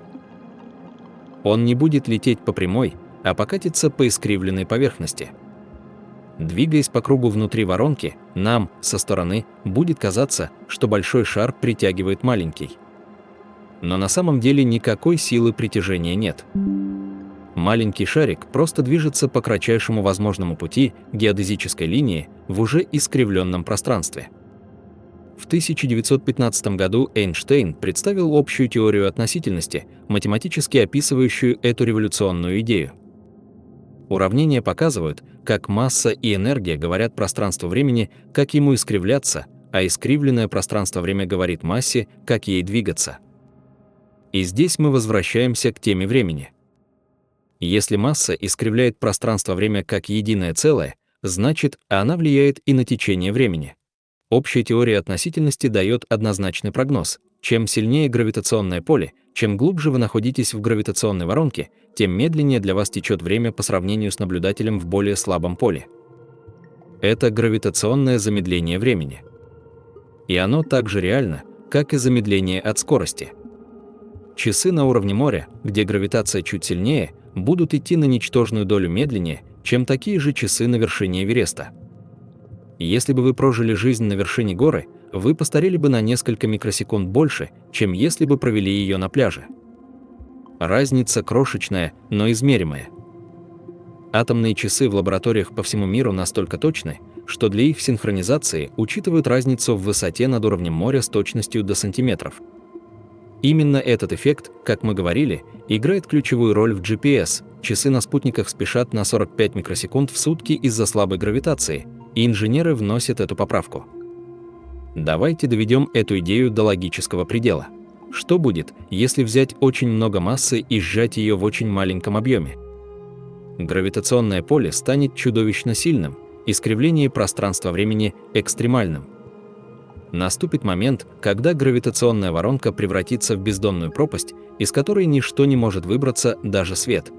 Он не будет лететь по прямой, а покатится по искривленной поверхности. Двигаясь по кругу внутри воронки, нам, со стороны, будет казаться, что большой шар притягивает маленький. Но на самом деле никакой силы притяжения нет. Маленький шарик просто движется по кратчайшему возможному пути геодезической линии в уже искривленном пространстве. В 1915 году Эйнштейн представил общую теорию относительности, математически описывающую эту революционную идею. Уравнения показывают, как масса и энергия говорят пространству-времени, как ему искривляться, а искривленное пространство-время говорит массе, как ей двигаться. И здесь мы возвращаемся к теме времени. Если масса искривляет пространство-время как единое целое, значит, она влияет и на течение времени. Общая теория относительности дает однозначный прогноз. Чем сильнее гравитационное поле, чем глубже вы находитесь в гравитационной воронке, тем медленнее для вас течет время по сравнению с наблюдателем в более слабом поле. Это гравитационное замедление времени. И оно так же реально, как и замедление от скорости. Часы на уровне моря, где гравитация чуть сильнее, будут идти на ничтожную долю медленнее, чем такие же часы на вершине Эвереста. Если бы вы прожили жизнь на вершине горы, вы постарели бы на несколько микросекунд больше, чем если бы провели ее на пляже. Разница крошечная, но измеримая. Атомные часы в лабораториях по всему миру настолько точны, что для их синхронизации учитывают разницу в высоте над уровнем моря с точностью до сантиметров. Именно этот эффект, как мы говорили, играет ключевую роль в GPS. Часы на спутниках спешат на 45 микросекунд в сутки из-за слабой гравитации, и инженеры вносят эту поправку. Давайте доведем эту идею до логического предела. Что будет, если взять очень много массы и сжать ее в очень маленьком объеме? Гравитационное поле станет чудовищно сильным, искривление пространства-времени экстремальным. Наступит момент, когда гравитационная воронка превратится в бездонную пропасть, из которой ничто не может выбраться, даже свет.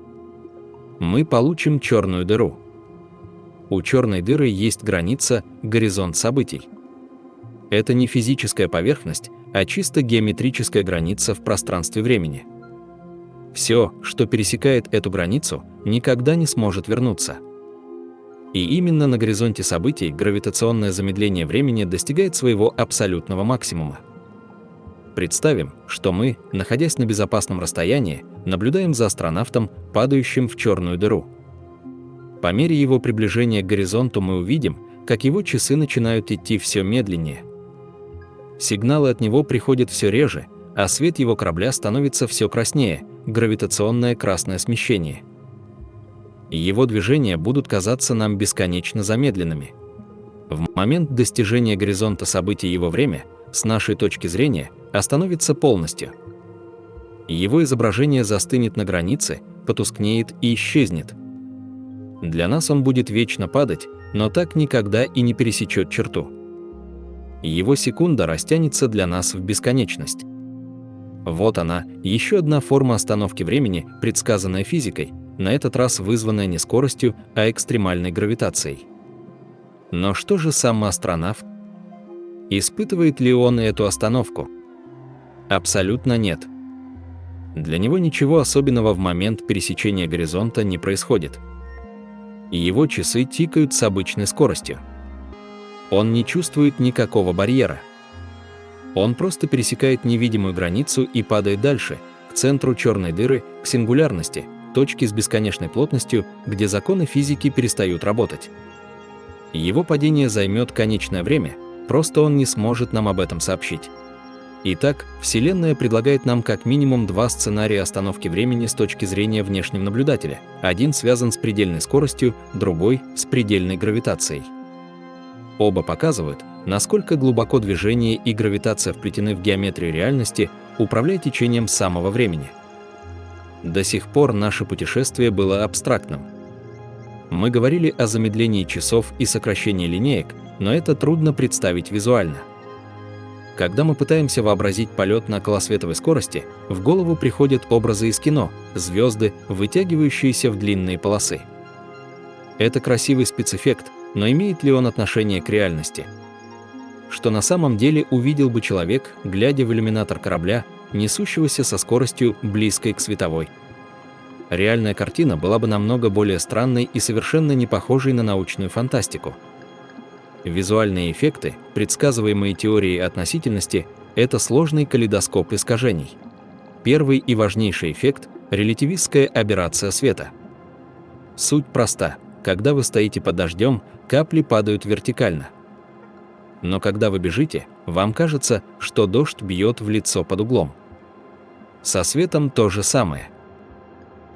Мы получим черную дыру. У черной дыры есть граница, горизонт событий. Это не физическая поверхность, а чисто геометрическая граница в пространстве времени. Все, что пересекает эту границу, никогда не сможет вернуться. И именно на горизонте событий гравитационное замедление времени достигает своего абсолютного максимума. Представим, что мы, находясь на безопасном расстоянии, наблюдаем за астронавтом, падающим в черную дыру. По мере его приближения к горизонту мы увидим, как его часы начинают идти все медленнее. Сигналы от него приходят все реже, а свет его корабля становится все краснее, гравитационное красное смещение. Его движения будут казаться нам бесконечно замедленными. В момент достижения горизонта событий его время, с нашей точки зрения, остановится полностью. Его изображение застынет на границе, потускнеет и исчезнет. Для нас он будет вечно падать, но так никогда и не пересечет черту. Его секунда растянется для нас в бесконечность. Вот она, еще одна форма остановки времени, предсказанная физикой, на этот раз вызванная не скоростью, а экстремальной гравитацией. Но что же сам астронавт? Испытывает ли он эту остановку? Абсолютно нет. Для него ничего особенного в момент пересечения горизонта не происходит. Его часы тикают с обычной скоростью. Он не чувствует никакого барьера. Он просто пересекает невидимую границу и падает дальше, к центру черной дыры, к сингулярности, точке с бесконечной плотностью, где законы физики перестают работать. Его падение займет конечное время, просто он не сможет нам об этом сообщить. Итак, Вселенная предлагает нам как минимум два сценария остановки времени с точки зрения внешнего наблюдателя. Один связан с предельной скоростью, другой – с предельной гравитацией. Оба показывают, насколько глубоко движение и гравитация вплетены в геометрию реальности, управляя течением самого времени. До сих пор наше путешествие было абстрактным. Мы говорили о замедлении часов и сокращении линеек, но это трудно представить визуально. Когда мы пытаемся вообразить полет на околосветовой скорости, в голову приходят образы из кино, звезды, вытягивающиеся в длинные полосы. Это красивый спецэффект, но имеет ли он отношение к реальности? Что на самом деле увидел бы человек, глядя в иллюминатор корабля, несущегося со скоростью, близкой к световой? Реальная картина была бы намного более странной и совершенно не похожей на научную фантастику. Визуальные эффекты, предсказываемые теорией относительности, это сложный калейдоскоп искажений. Первый и важнейший эффект – релятивистская аберрация света. Суть проста. Когда вы стоите под дождем, капли падают вертикально. Но когда вы бежите, вам кажется, что дождь бьет в лицо под углом. Со светом то же самое.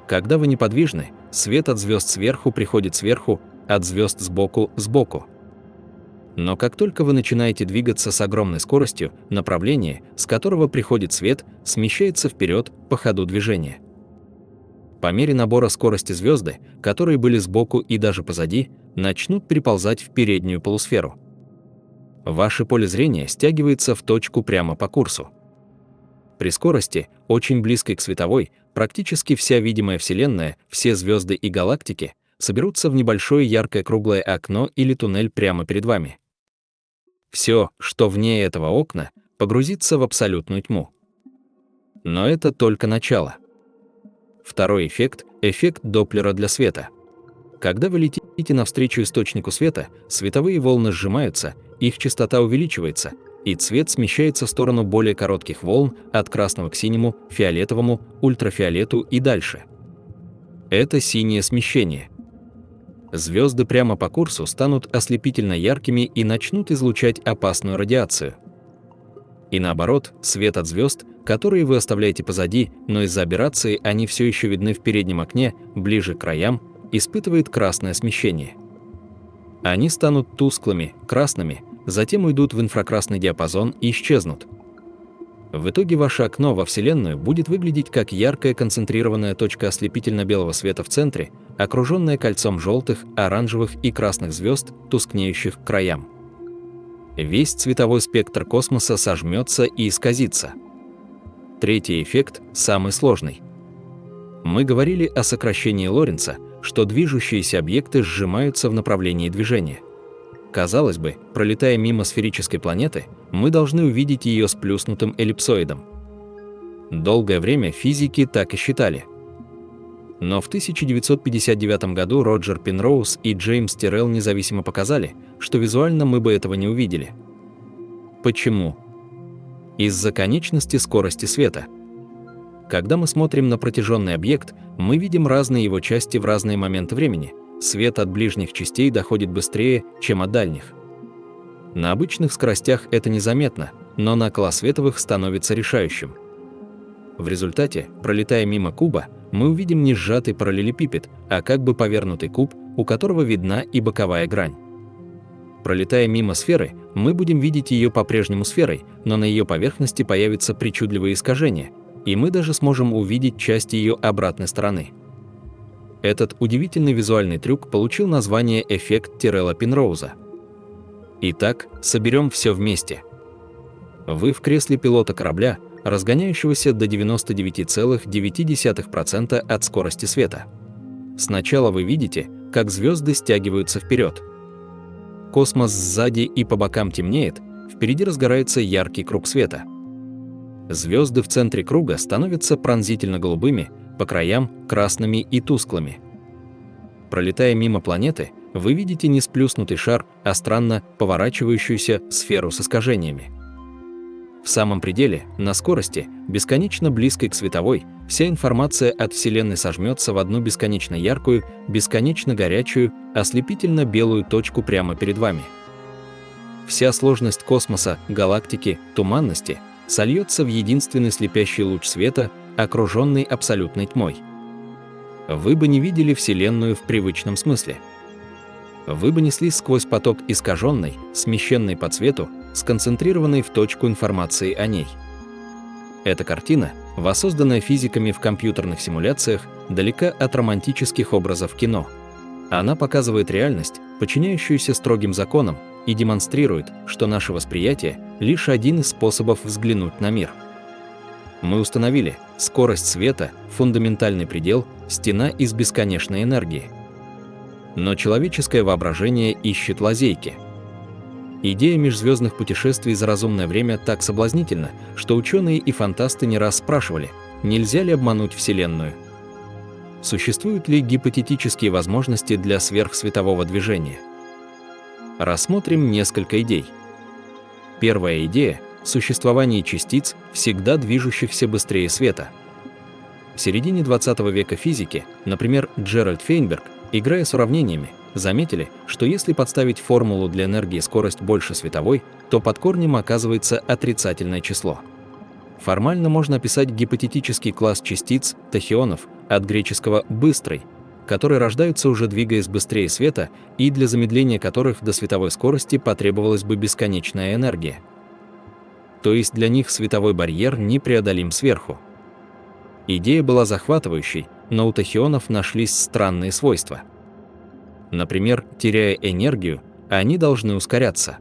Когда вы неподвижны, свет от звезд сверху приходит сверху, от звезд сбоку – сбоку. Но как только вы начинаете двигаться с огромной скоростью, направление, с которого приходит свет, смещается вперед по ходу движения. По мере набора скорости звезды, которые были сбоку и даже позади, начнут приползать в переднюю полусферу. Ваше поле зрения стягивается в точку прямо по курсу. При скорости, очень близкой к световой, практически вся видимая Вселенная, все звезды и галактики соберутся в небольшое яркое круглое окно или туннель прямо перед вами. Все, что вне этого окна, погрузится в абсолютную тьму. Но это только начало. Второй эффект – эффект Доплера для света. Когда вы летите навстречу источнику света, световые волны сжимаются, их частота увеличивается, и цвет смещается в сторону более коротких волн от красного к синему, фиолетовому, ультрафиолету и дальше. Это синее смещение. Звезды прямо по курсу станут ослепительно яркими и начнут излучать опасную радиацию. И наоборот, свет от звезд, которые вы оставляете позади, но из-за аберрации они все еще видны в переднем окне, ближе к краям, испытывает красное смещение. Они станут тусклыми, красными, затем уйдут в инфракрасный диапазон и исчезнут. В итоге ваше окно во Вселенную будет выглядеть как яркая концентрированная точка ослепительно-белого света в центре, окруженная кольцом желтых, оранжевых и красных звезд, тускнеющих к краям. Весь цветовой спектр космоса сожмется и исказится. Третий эффект – самый сложный. Мы говорили о сокращении Лоренца, что движущиеся объекты сжимаются в направлении движения. Казалось бы, пролетая мимо сферической планеты, мы должны увидеть ее сплюснутым эллипсоидом. Долгое время физики так и считали. Но в 1959 году Роджер Пенроуз и Джеймс Тиррелл независимо показали, что визуально мы бы этого не увидели. Почему? Из-за конечности скорости света. Когда мы смотрим на протяженный объект, мы видим разные его части в разные моменты времени. Свет от ближних частей доходит быстрее, чем от дальних. На обычных скоростях это незаметно, но на околосветовых становится решающим. В результате, пролетая мимо куба, мы увидим не сжатый параллелепипед, а как бы повернутый куб, у которого видна и боковая грань. Пролетая мимо сферы, мы будем видеть ее по-прежнему сферой, но на ее поверхности появятся причудливые искажения, и мы даже сможем увидеть часть ее обратной стороны. Этот удивительный визуальный трюк получил название эффект Тиррелла-Пенроуза. Итак, соберем все вместе. Вы в кресле пилота корабля, разгоняющегося до 99,9% от скорости света. Сначала вы видите, как звезды стягиваются вперед. Космос сзади и по бокам темнеет, впереди разгорается яркий круг света. Звезды в центре круга становятся пронзительно-голубыми, по краям – красными и тусклыми. Пролетая мимо планеты, вы видите не сплюснутый шар, а странно поворачивающуюся сферу с искажениями. В самом пределе, на скорости, бесконечно близкой к световой, вся информация от Вселенной сожмется в одну бесконечно яркую, бесконечно горячую, ослепительно белую точку прямо перед вами. Вся сложность космоса, галактики, туманности сольется в единственный слепящий луч света, окруженный абсолютной тьмой. Вы бы не видели Вселенную в привычном смысле. Вы бы неслись сквозь поток искаженной, смещенной по цвету, сконцентрированной в точку информации о ней. Эта картина, воссозданная физиками в компьютерных симуляциях, далека от романтических образов кино. Она показывает реальность, подчиняющуюся строгим законам, и демонстрирует, что наше восприятие – лишь один из способов взглянуть на мир. Мы установили скорость света, фундаментальный предел, стена из бесконечной энергии. Но человеческое воображение ищет лазейки. Идея межзвездных путешествий за разумное время так соблазнительна, что ученые и фантасты не раз спрашивали, нельзя ли обмануть Вселенную. Существуют ли гипотетические возможности для сверхсветового движения? Рассмотрим несколько идей. Первая идея – существование частиц, всегда движущихся быстрее света. В середине 20 века физики, например, Джеральд Фейнберг, играя с уравнениями, заметили, что если подставить формулу для энергии скорость больше световой, то под корнем оказывается отрицательное число. Формально можно описать гипотетический класс частиц, тахионов, от греческого «быстрый», которые рождаются уже двигаясь быстрее света и для замедления которых до световой скорости потребовалась бы бесконечная энергия. То есть для них световой барьер непреодолим сверху. Идея была захватывающей, но у тахионов нашлись странные свойства. Например, теряя энергию, они должны ускоряться.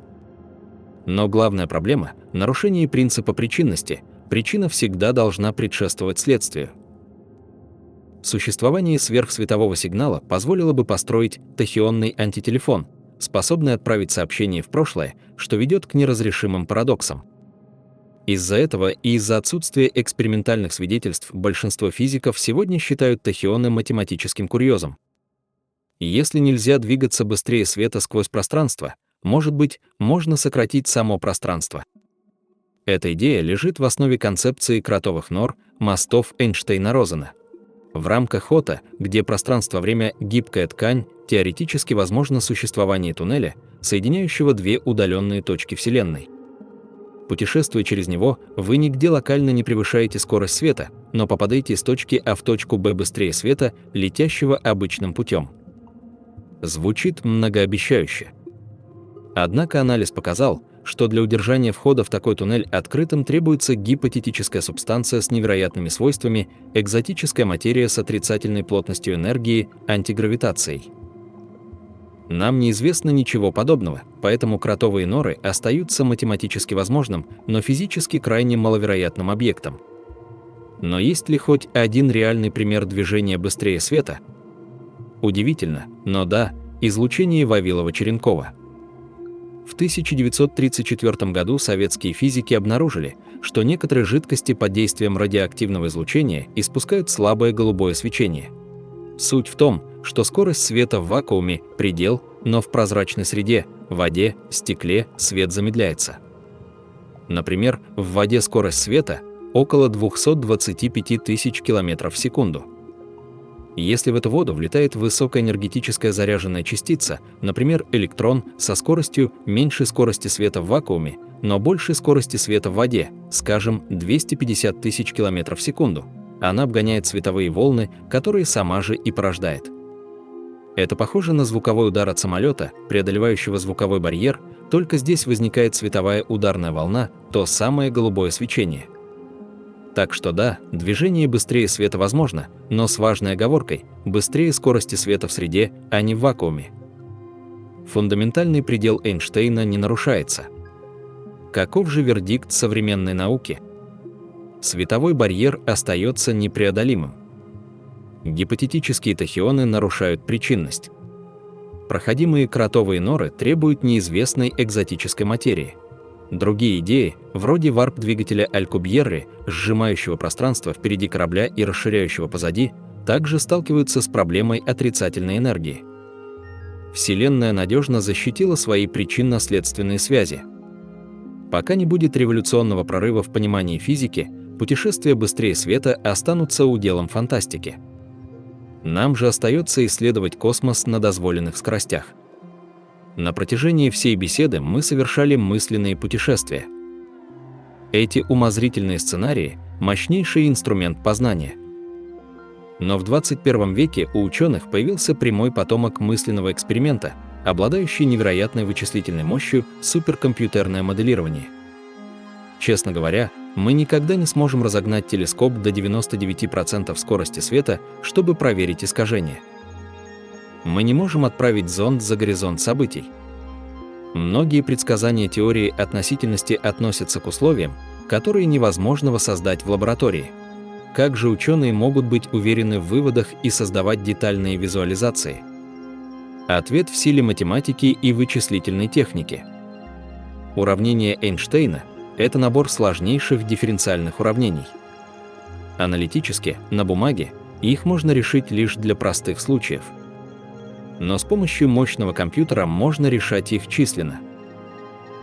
Но главная проблема – нарушение принципа причинности. Причина всегда должна предшествовать следствию. Существование сверхсветового сигнала позволило бы построить тахионный антителефон, способный отправить сообщение в прошлое, что ведет к неразрешимым парадоксам. Из-за этого и из-за отсутствия экспериментальных свидетельств большинство физиков сегодня считают тахионы математическим курьезом. Если нельзя двигаться быстрее света сквозь пространство, может быть, можно сократить само пространство. Эта идея лежит в основе концепции кротовых нор, мостов Эйнштейна-Розена. В рамках ОТО, где пространство-время – гибкая ткань, теоретически возможно существование туннеля, соединяющего две удаленные точки Вселенной. Путешествуя через него, вы нигде локально не превышаете скорость света, но попадаете из точки А в точку Б быстрее света, летящего обычным путем. Звучит многообещающе. Однако анализ показал, что для удержания входа в такой туннель открытым требуется гипотетическая субстанция с невероятными свойствами, экзотическая материя с отрицательной плотностью энергии, антигравитацией. Нам неизвестно ничего подобного, поэтому кротовые норы остаются математически возможным, но физически крайне маловероятным объектом. Но есть ли хоть один реальный пример движения быстрее света? Удивительно, но да, излучение Вавилова-Черенкова. В 1934 году советские физики обнаружили, что некоторые жидкости под действием радиоактивного излучения испускают слабое голубое свечение. Суть в том, что скорость света в вакууме – предел, но в прозрачной среде, воде, стекле свет замедляется. Например, в воде скорость света – около 225 тысяч км в секунду. Если в эту воду влетает высокоэнергетическая заряженная частица, например, электрон со скоростью меньше скорости света в вакууме, но больше скорости света в воде, скажем, 250 тысяч км в секунду, она обгоняет световые волны, которые сама же и порождает. Это похоже на звуковой удар от самолета, преодолевающего звуковой барьер, только здесь возникает световая ударная волна, то самое голубое свечение. Так что да, движение быстрее света возможно, но с важной оговоркой – быстрее скорости света в среде, а не в вакууме. Фундаментальный предел Эйнштейна не нарушается. Каков же вердикт современной науки? Световой барьер остается непреодолимым. Гипотетические тахионы нарушают причинность. Проходимые кротовые норы требуют неизвестной экзотической материи. Другие идеи, вроде варп-двигателя Алькубьерри, сжимающего пространство впереди корабля и расширяющего позади, также сталкиваются с проблемой отрицательной энергии. Вселенная надежно защитила свои причинно-следственные связи. Пока не будет революционного прорыва в понимании физики, путешествия быстрее света останутся уделом фантастики. Нам же остается исследовать космос на дозволенных скоростях. На протяжении всей беседы мы совершали мысленные путешествия. Эти умозрительные сценарии – мощнейший инструмент познания. Но в 21 веке у ученых появился прямой потомок мысленного эксперимента, обладающий невероятной вычислительной мощью суперкомпьютерное моделирование. Честно говоря, мы никогда не сможем разогнать телескоп до 99% скорости света, чтобы проверить искажения. Мы не можем отправить зонд за горизонт событий. Многие предсказания теории относительности относятся к условиям, которые невозможно воссоздать в лаборатории. Как же ученые могут быть уверены в выводах и создавать детальные визуализации? Ответ в силе математики и вычислительной техники. Уравнение Эйнштейна – это набор сложнейших дифференциальных уравнений. Аналитически, на бумаге, их можно решить лишь для простых случаев. Но с помощью мощного компьютера можно решать их численно.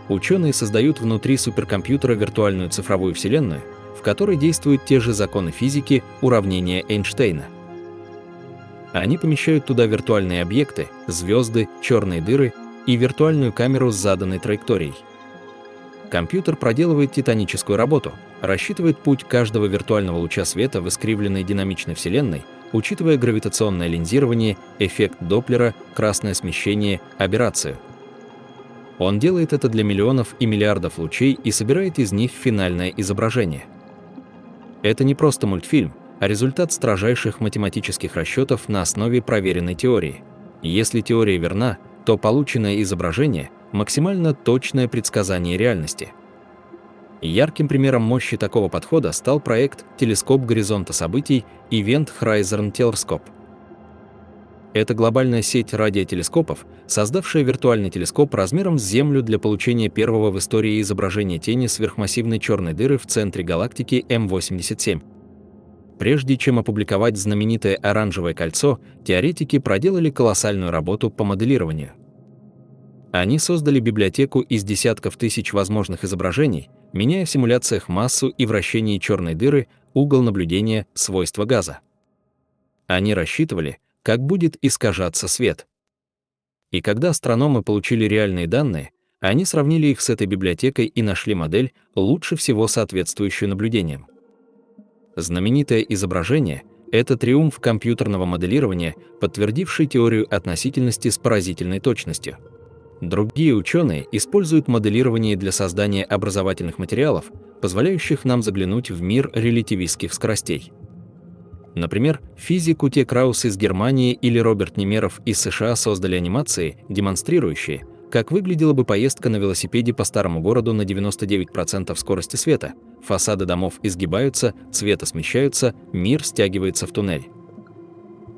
Ученые создают внутри суперкомпьютера виртуальную цифровую вселенную, в которой действуют те же законы физики уравнения Эйнштейна. Они помещают туда виртуальные объекты, звезды, черные дыры и виртуальную камеру с заданной траекторией. Компьютер проделывает титаническую работу, рассчитывает путь каждого виртуального луча света в искривленной динамичной вселенной, учитывая гравитационное линзирование, эффект Доплера, красное смещение, аберрацию. Он делает это для миллионов и миллиардов лучей и собирает из них финальное изображение. Это не просто мультфильм, а результат строжайших математических расчетов на основе проверенной теории. Если теория верна, то полученное изображение – максимально точное предсказание реальности. Ярким примером мощи такого подхода стал проект «Телескоп горизонта событий» Event Horizon Telescope. Это глобальная сеть радиотелескопов, создавшая виртуальный телескоп размером с Землю для получения первого в истории изображения тени сверхмассивной черной дыры в центре галактики М87. Прежде чем опубликовать знаменитое оранжевое кольцо, теоретики проделали колоссальную работу по моделированию. Они создали библиотеку из десятков тысяч возможных изображений, меняя в симуляциях массу и вращение черной дыры, угол наблюдения, свойства газа. Они рассчитывали, как будет искажаться свет. И когда астрономы получили реальные данные, они сравнили их с этой библиотекой и нашли модель, лучше всего соответствующую наблюдениям. Знаменитое изображение – это триумф компьютерного моделирования, подтвердивший теорию относительности с поразительной точностью. Другие ученые используют моделирование для создания образовательных материалов, позволяющих нам заглянуть в мир релятивистских скоростей. Например, физик Ute Kraus из Германии или Роберт Немеров из США создали анимации, демонстрирующие, как выглядела бы поездка на велосипеде по старому городу на 99% скорости света. Фасады домов изгибаются, цвета смещаются, мир стягивается в туннель.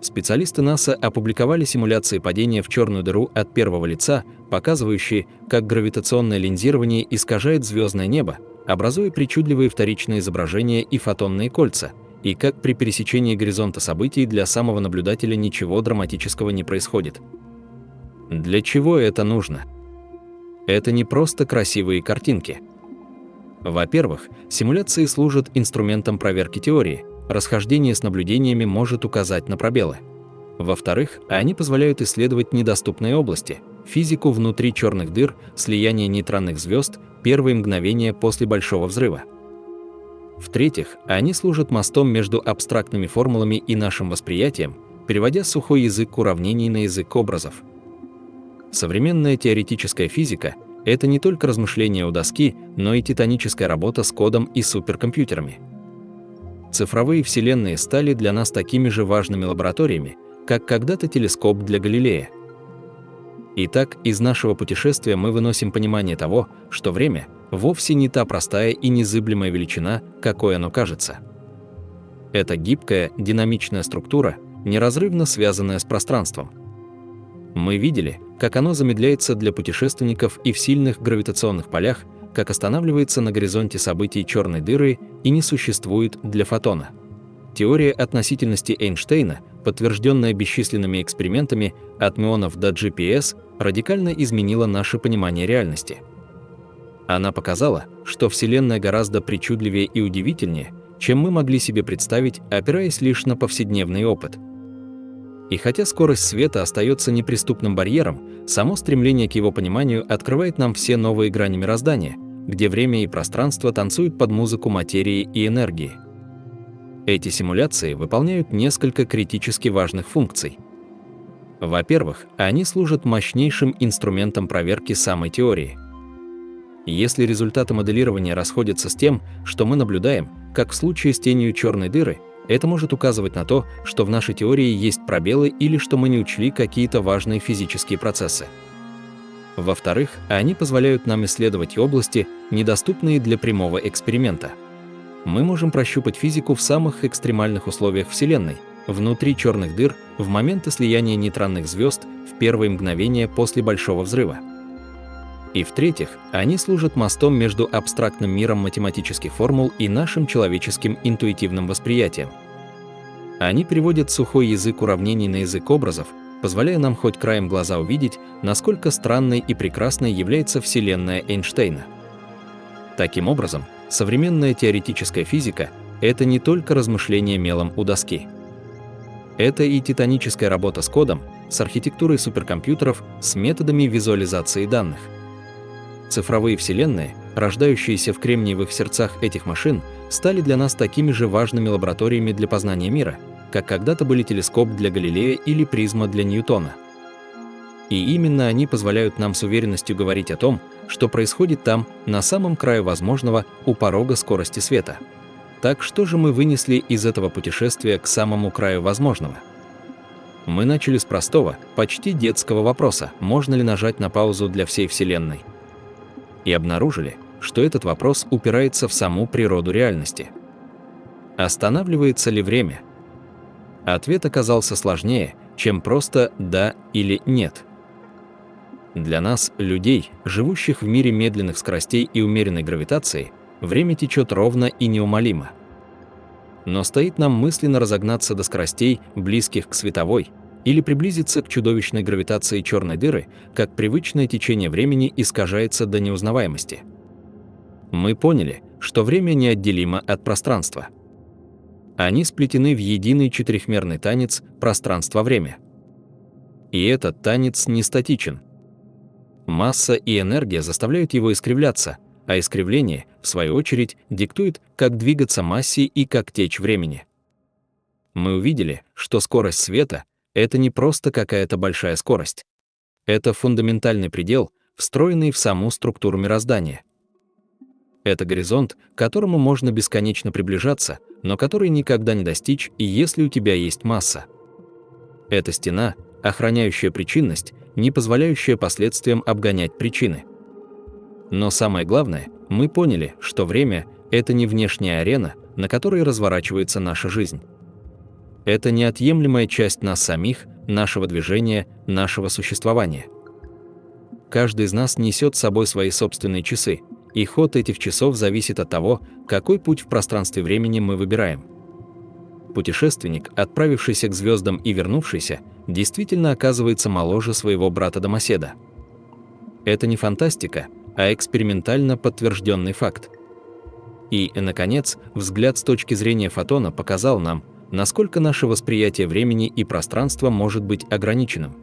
Специалисты НАСА опубликовали симуляции падения в черную дыру от первого лица, показывающие, как гравитационное линзирование искажает звездное небо, образуя причудливые вторичные изображения и фотонные кольца, и как при пересечении горизонта событий для самого наблюдателя ничего драматического не происходит. Для чего это нужно? Это не просто красивые картинки. Во-первых, симуляции служат инструментом проверки теории. Расхождение с наблюдениями может указать на пробелы. Во-вторых, они позволяют исследовать недоступные области, физику внутри черных дыр, слияние нейтронных звезд, первые мгновения после Большого взрыва. В-третьих, они служат мостом между абстрактными формулами и нашим восприятием, переводя сухой язык уравнений на язык образов. Современная теоретическая физика – это не только размышления у доски, но и титаническая работа с кодом и суперкомпьютерами. Цифровые вселенные стали для нас такими же важными лабораториями, как когда-то телескоп для Галилея. Итак, из нашего путешествия мы выносим понимание того, что время вовсе не та простая и незыблемая величина, какой оно кажется. Это гибкая, динамичная структура, неразрывно связанная с пространством. Мы видели, как оно замедляется для путешественников и в сильных гравитационных полях, как останавливается на горизонте событий черной дыры и не существует для фотона. Теория относительности Эйнштейна, подтвержденная бесчисленными экспериментами от мюонов до GPS, радикально изменила наше понимание реальности. Она показала, что Вселенная гораздо причудливее и удивительнее, чем мы могли себе представить, опираясь лишь на повседневный опыт. И хотя скорость света остается неприступным барьером, само стремление к его пониманию открывает нам все новые грани мироздания, где время и пространство танцуют под музыку материи и энергии. Эти симуляции выполняют несколько критически важных функций. Во-первых, они служат мощнейшим инструментом проверки самой теории. Если результаты моделирования расходятся с тем, что мы наблюдаем, как в случае с тенью черной дыры, это может указывать на то, что в нашей теории есть пробелы или что мы не учли какие-то важные физические процессы. Во-вторых, они позволяют нам исследовать области, недоступные для прямого эксперимента. Мы можем прощупать физику в самых экстремальных условиях Вселенной, внутри черных дыр, в моменты слияния нейтронных звезд, в первые мгновения после Большого взрыва. И в-третьих, они служат мостом между абстрактным миром математических формул и нашим человеческим интуитивным восприятием. Они приводят сухой язык уравнений на язык образов, позволяя нам хоть краем глаза увидеть, насколько странной и прекрасной является Вселенная Эйнштейна. Таким образом, современная теоретическая физика – это не только размышление мелом у доски. Это и титаническая работа с кодом, с архитектурой суперкомпьютеров, с методами визуализации данных. Цифровые вселенные, рождающиеся в кремниевых сердцах этих машин, стали для нас такими же важными лабораториями для познания мира, как когда-то были телескоп для Галилея или призма для Ньютона. И именно они позволяют нам с уверенностью говорить о том, что происходит там, на самом краю возможного, у порога скорости света. Так что же мы вынесли из этого путешествия к самому краю возможного? Мы начали с простого, почти детского вопроса: можно ли нажать на паузу для всей Вселенной? И обнаружили, что этот вопрос упирается в саму природу реальности. Останавливается ли время? Ответ оказался сложнее, чем просто «да» или «нет». Для нас, людей, живущих в мире медленных скоростей и умеренной гравитации, время течет ровно и неумолимо. Но стоит нам мысленно разогнаться до скоростей, близких к световой, или приблизиться к чудовищной гравитации черной дыры, как привычное течение времени искажается до неузнаваемости. Мы поняли, что время неотделимо от пространства. Они сплетены в единый четырехмерный танец пространство-время. И этот танец не статичен. Масса и энергия заставляют его искривляться, а искривление, в свою очередь, диктует, как двигаться массе и как течь времени. Мы увидели, что скорость света — это не просто какая-то большая скорость. Это фундаментальный предел, встроенный в саму структуру мироздания. Это горизонт, к которому можно бесконечно приближаться, но который никогда не достичь, и если у тебя есть масса. Это стена, охраняющая причинность, не позволяющая последствиям обгонять причины. Но самое главное, мы поняли, что время — это не внешняя арена, на которой разворачивается наша жизнь. Это неотъемлемая часть нас самих, нашего движения, нашего существования. Каждый из нас несет с собой свои собственные часы, и ход этих часов зависит от того, какой путь в пространстве времени мы выбираем. Путешественник, отправившийся к звездам и вернувшийся, действительно оказывается моложе своего брата-домоседа. Это не фантастика, а экспериментально подтвержденный факт. И, наконец, взгляд с точки зрения фотона показал нам, насколько наше восприятие времени и пространства может быть ограниченным.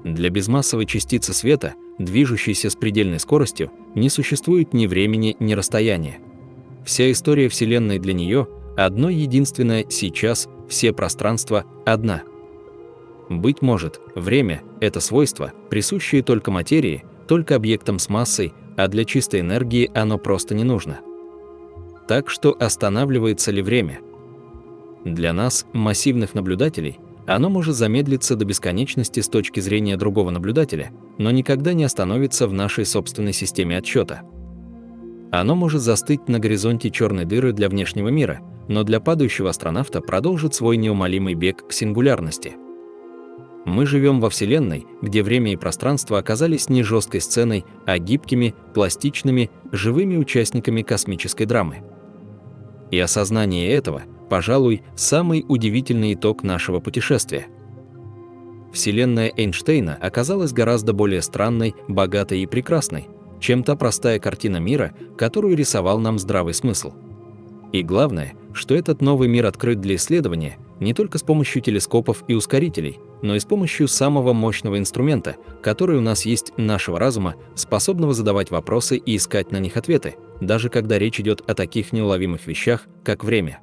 Для безмассовой частицы света, движущейся с предельной скоростью, не существует ни времени, ни расстояния. Вся история Вселенной для нее – одно единственное сейчас, все пространства – одна. Быть может, время – это свойство, присущее только материи, только объектам с массой, а для чистой энергии оно просто не нужно. Так что останавливается ли время? Для нас, массивных наблюдателей, Оно может замедлиться до бесконечности с точки зрения другого наблюдателя, но никогда не остановится в нашей собственной системе отсчета. Оно может застыть на горизонте черной дыры для внешнего мира, но для падающего астронавта продолжит свой неумолимый бег к сингулярности. Мы живем во Вселенной, где время и пространство оказались не жесткой сценой, а гибкими, пластичными, живыми участниками космической драмы. И осознание этого, пожалуй, самый удивительный итог нашего путешествия. Вселенная Эйнштейна оказалась гораздо более странной, богатой и прекрасной, чем та простая картина мира, которую рисовал нам здравый смысл. И главное, что этот новый мир открыт для исследования не только с помощью телескопов и ускорителей, но и с помощью самого мощного инструмента, который у нас есть, нашего разума, способного задавать вопросы и искать на них ответы, даже когда речь идет о таких неуловимых вещах, как время.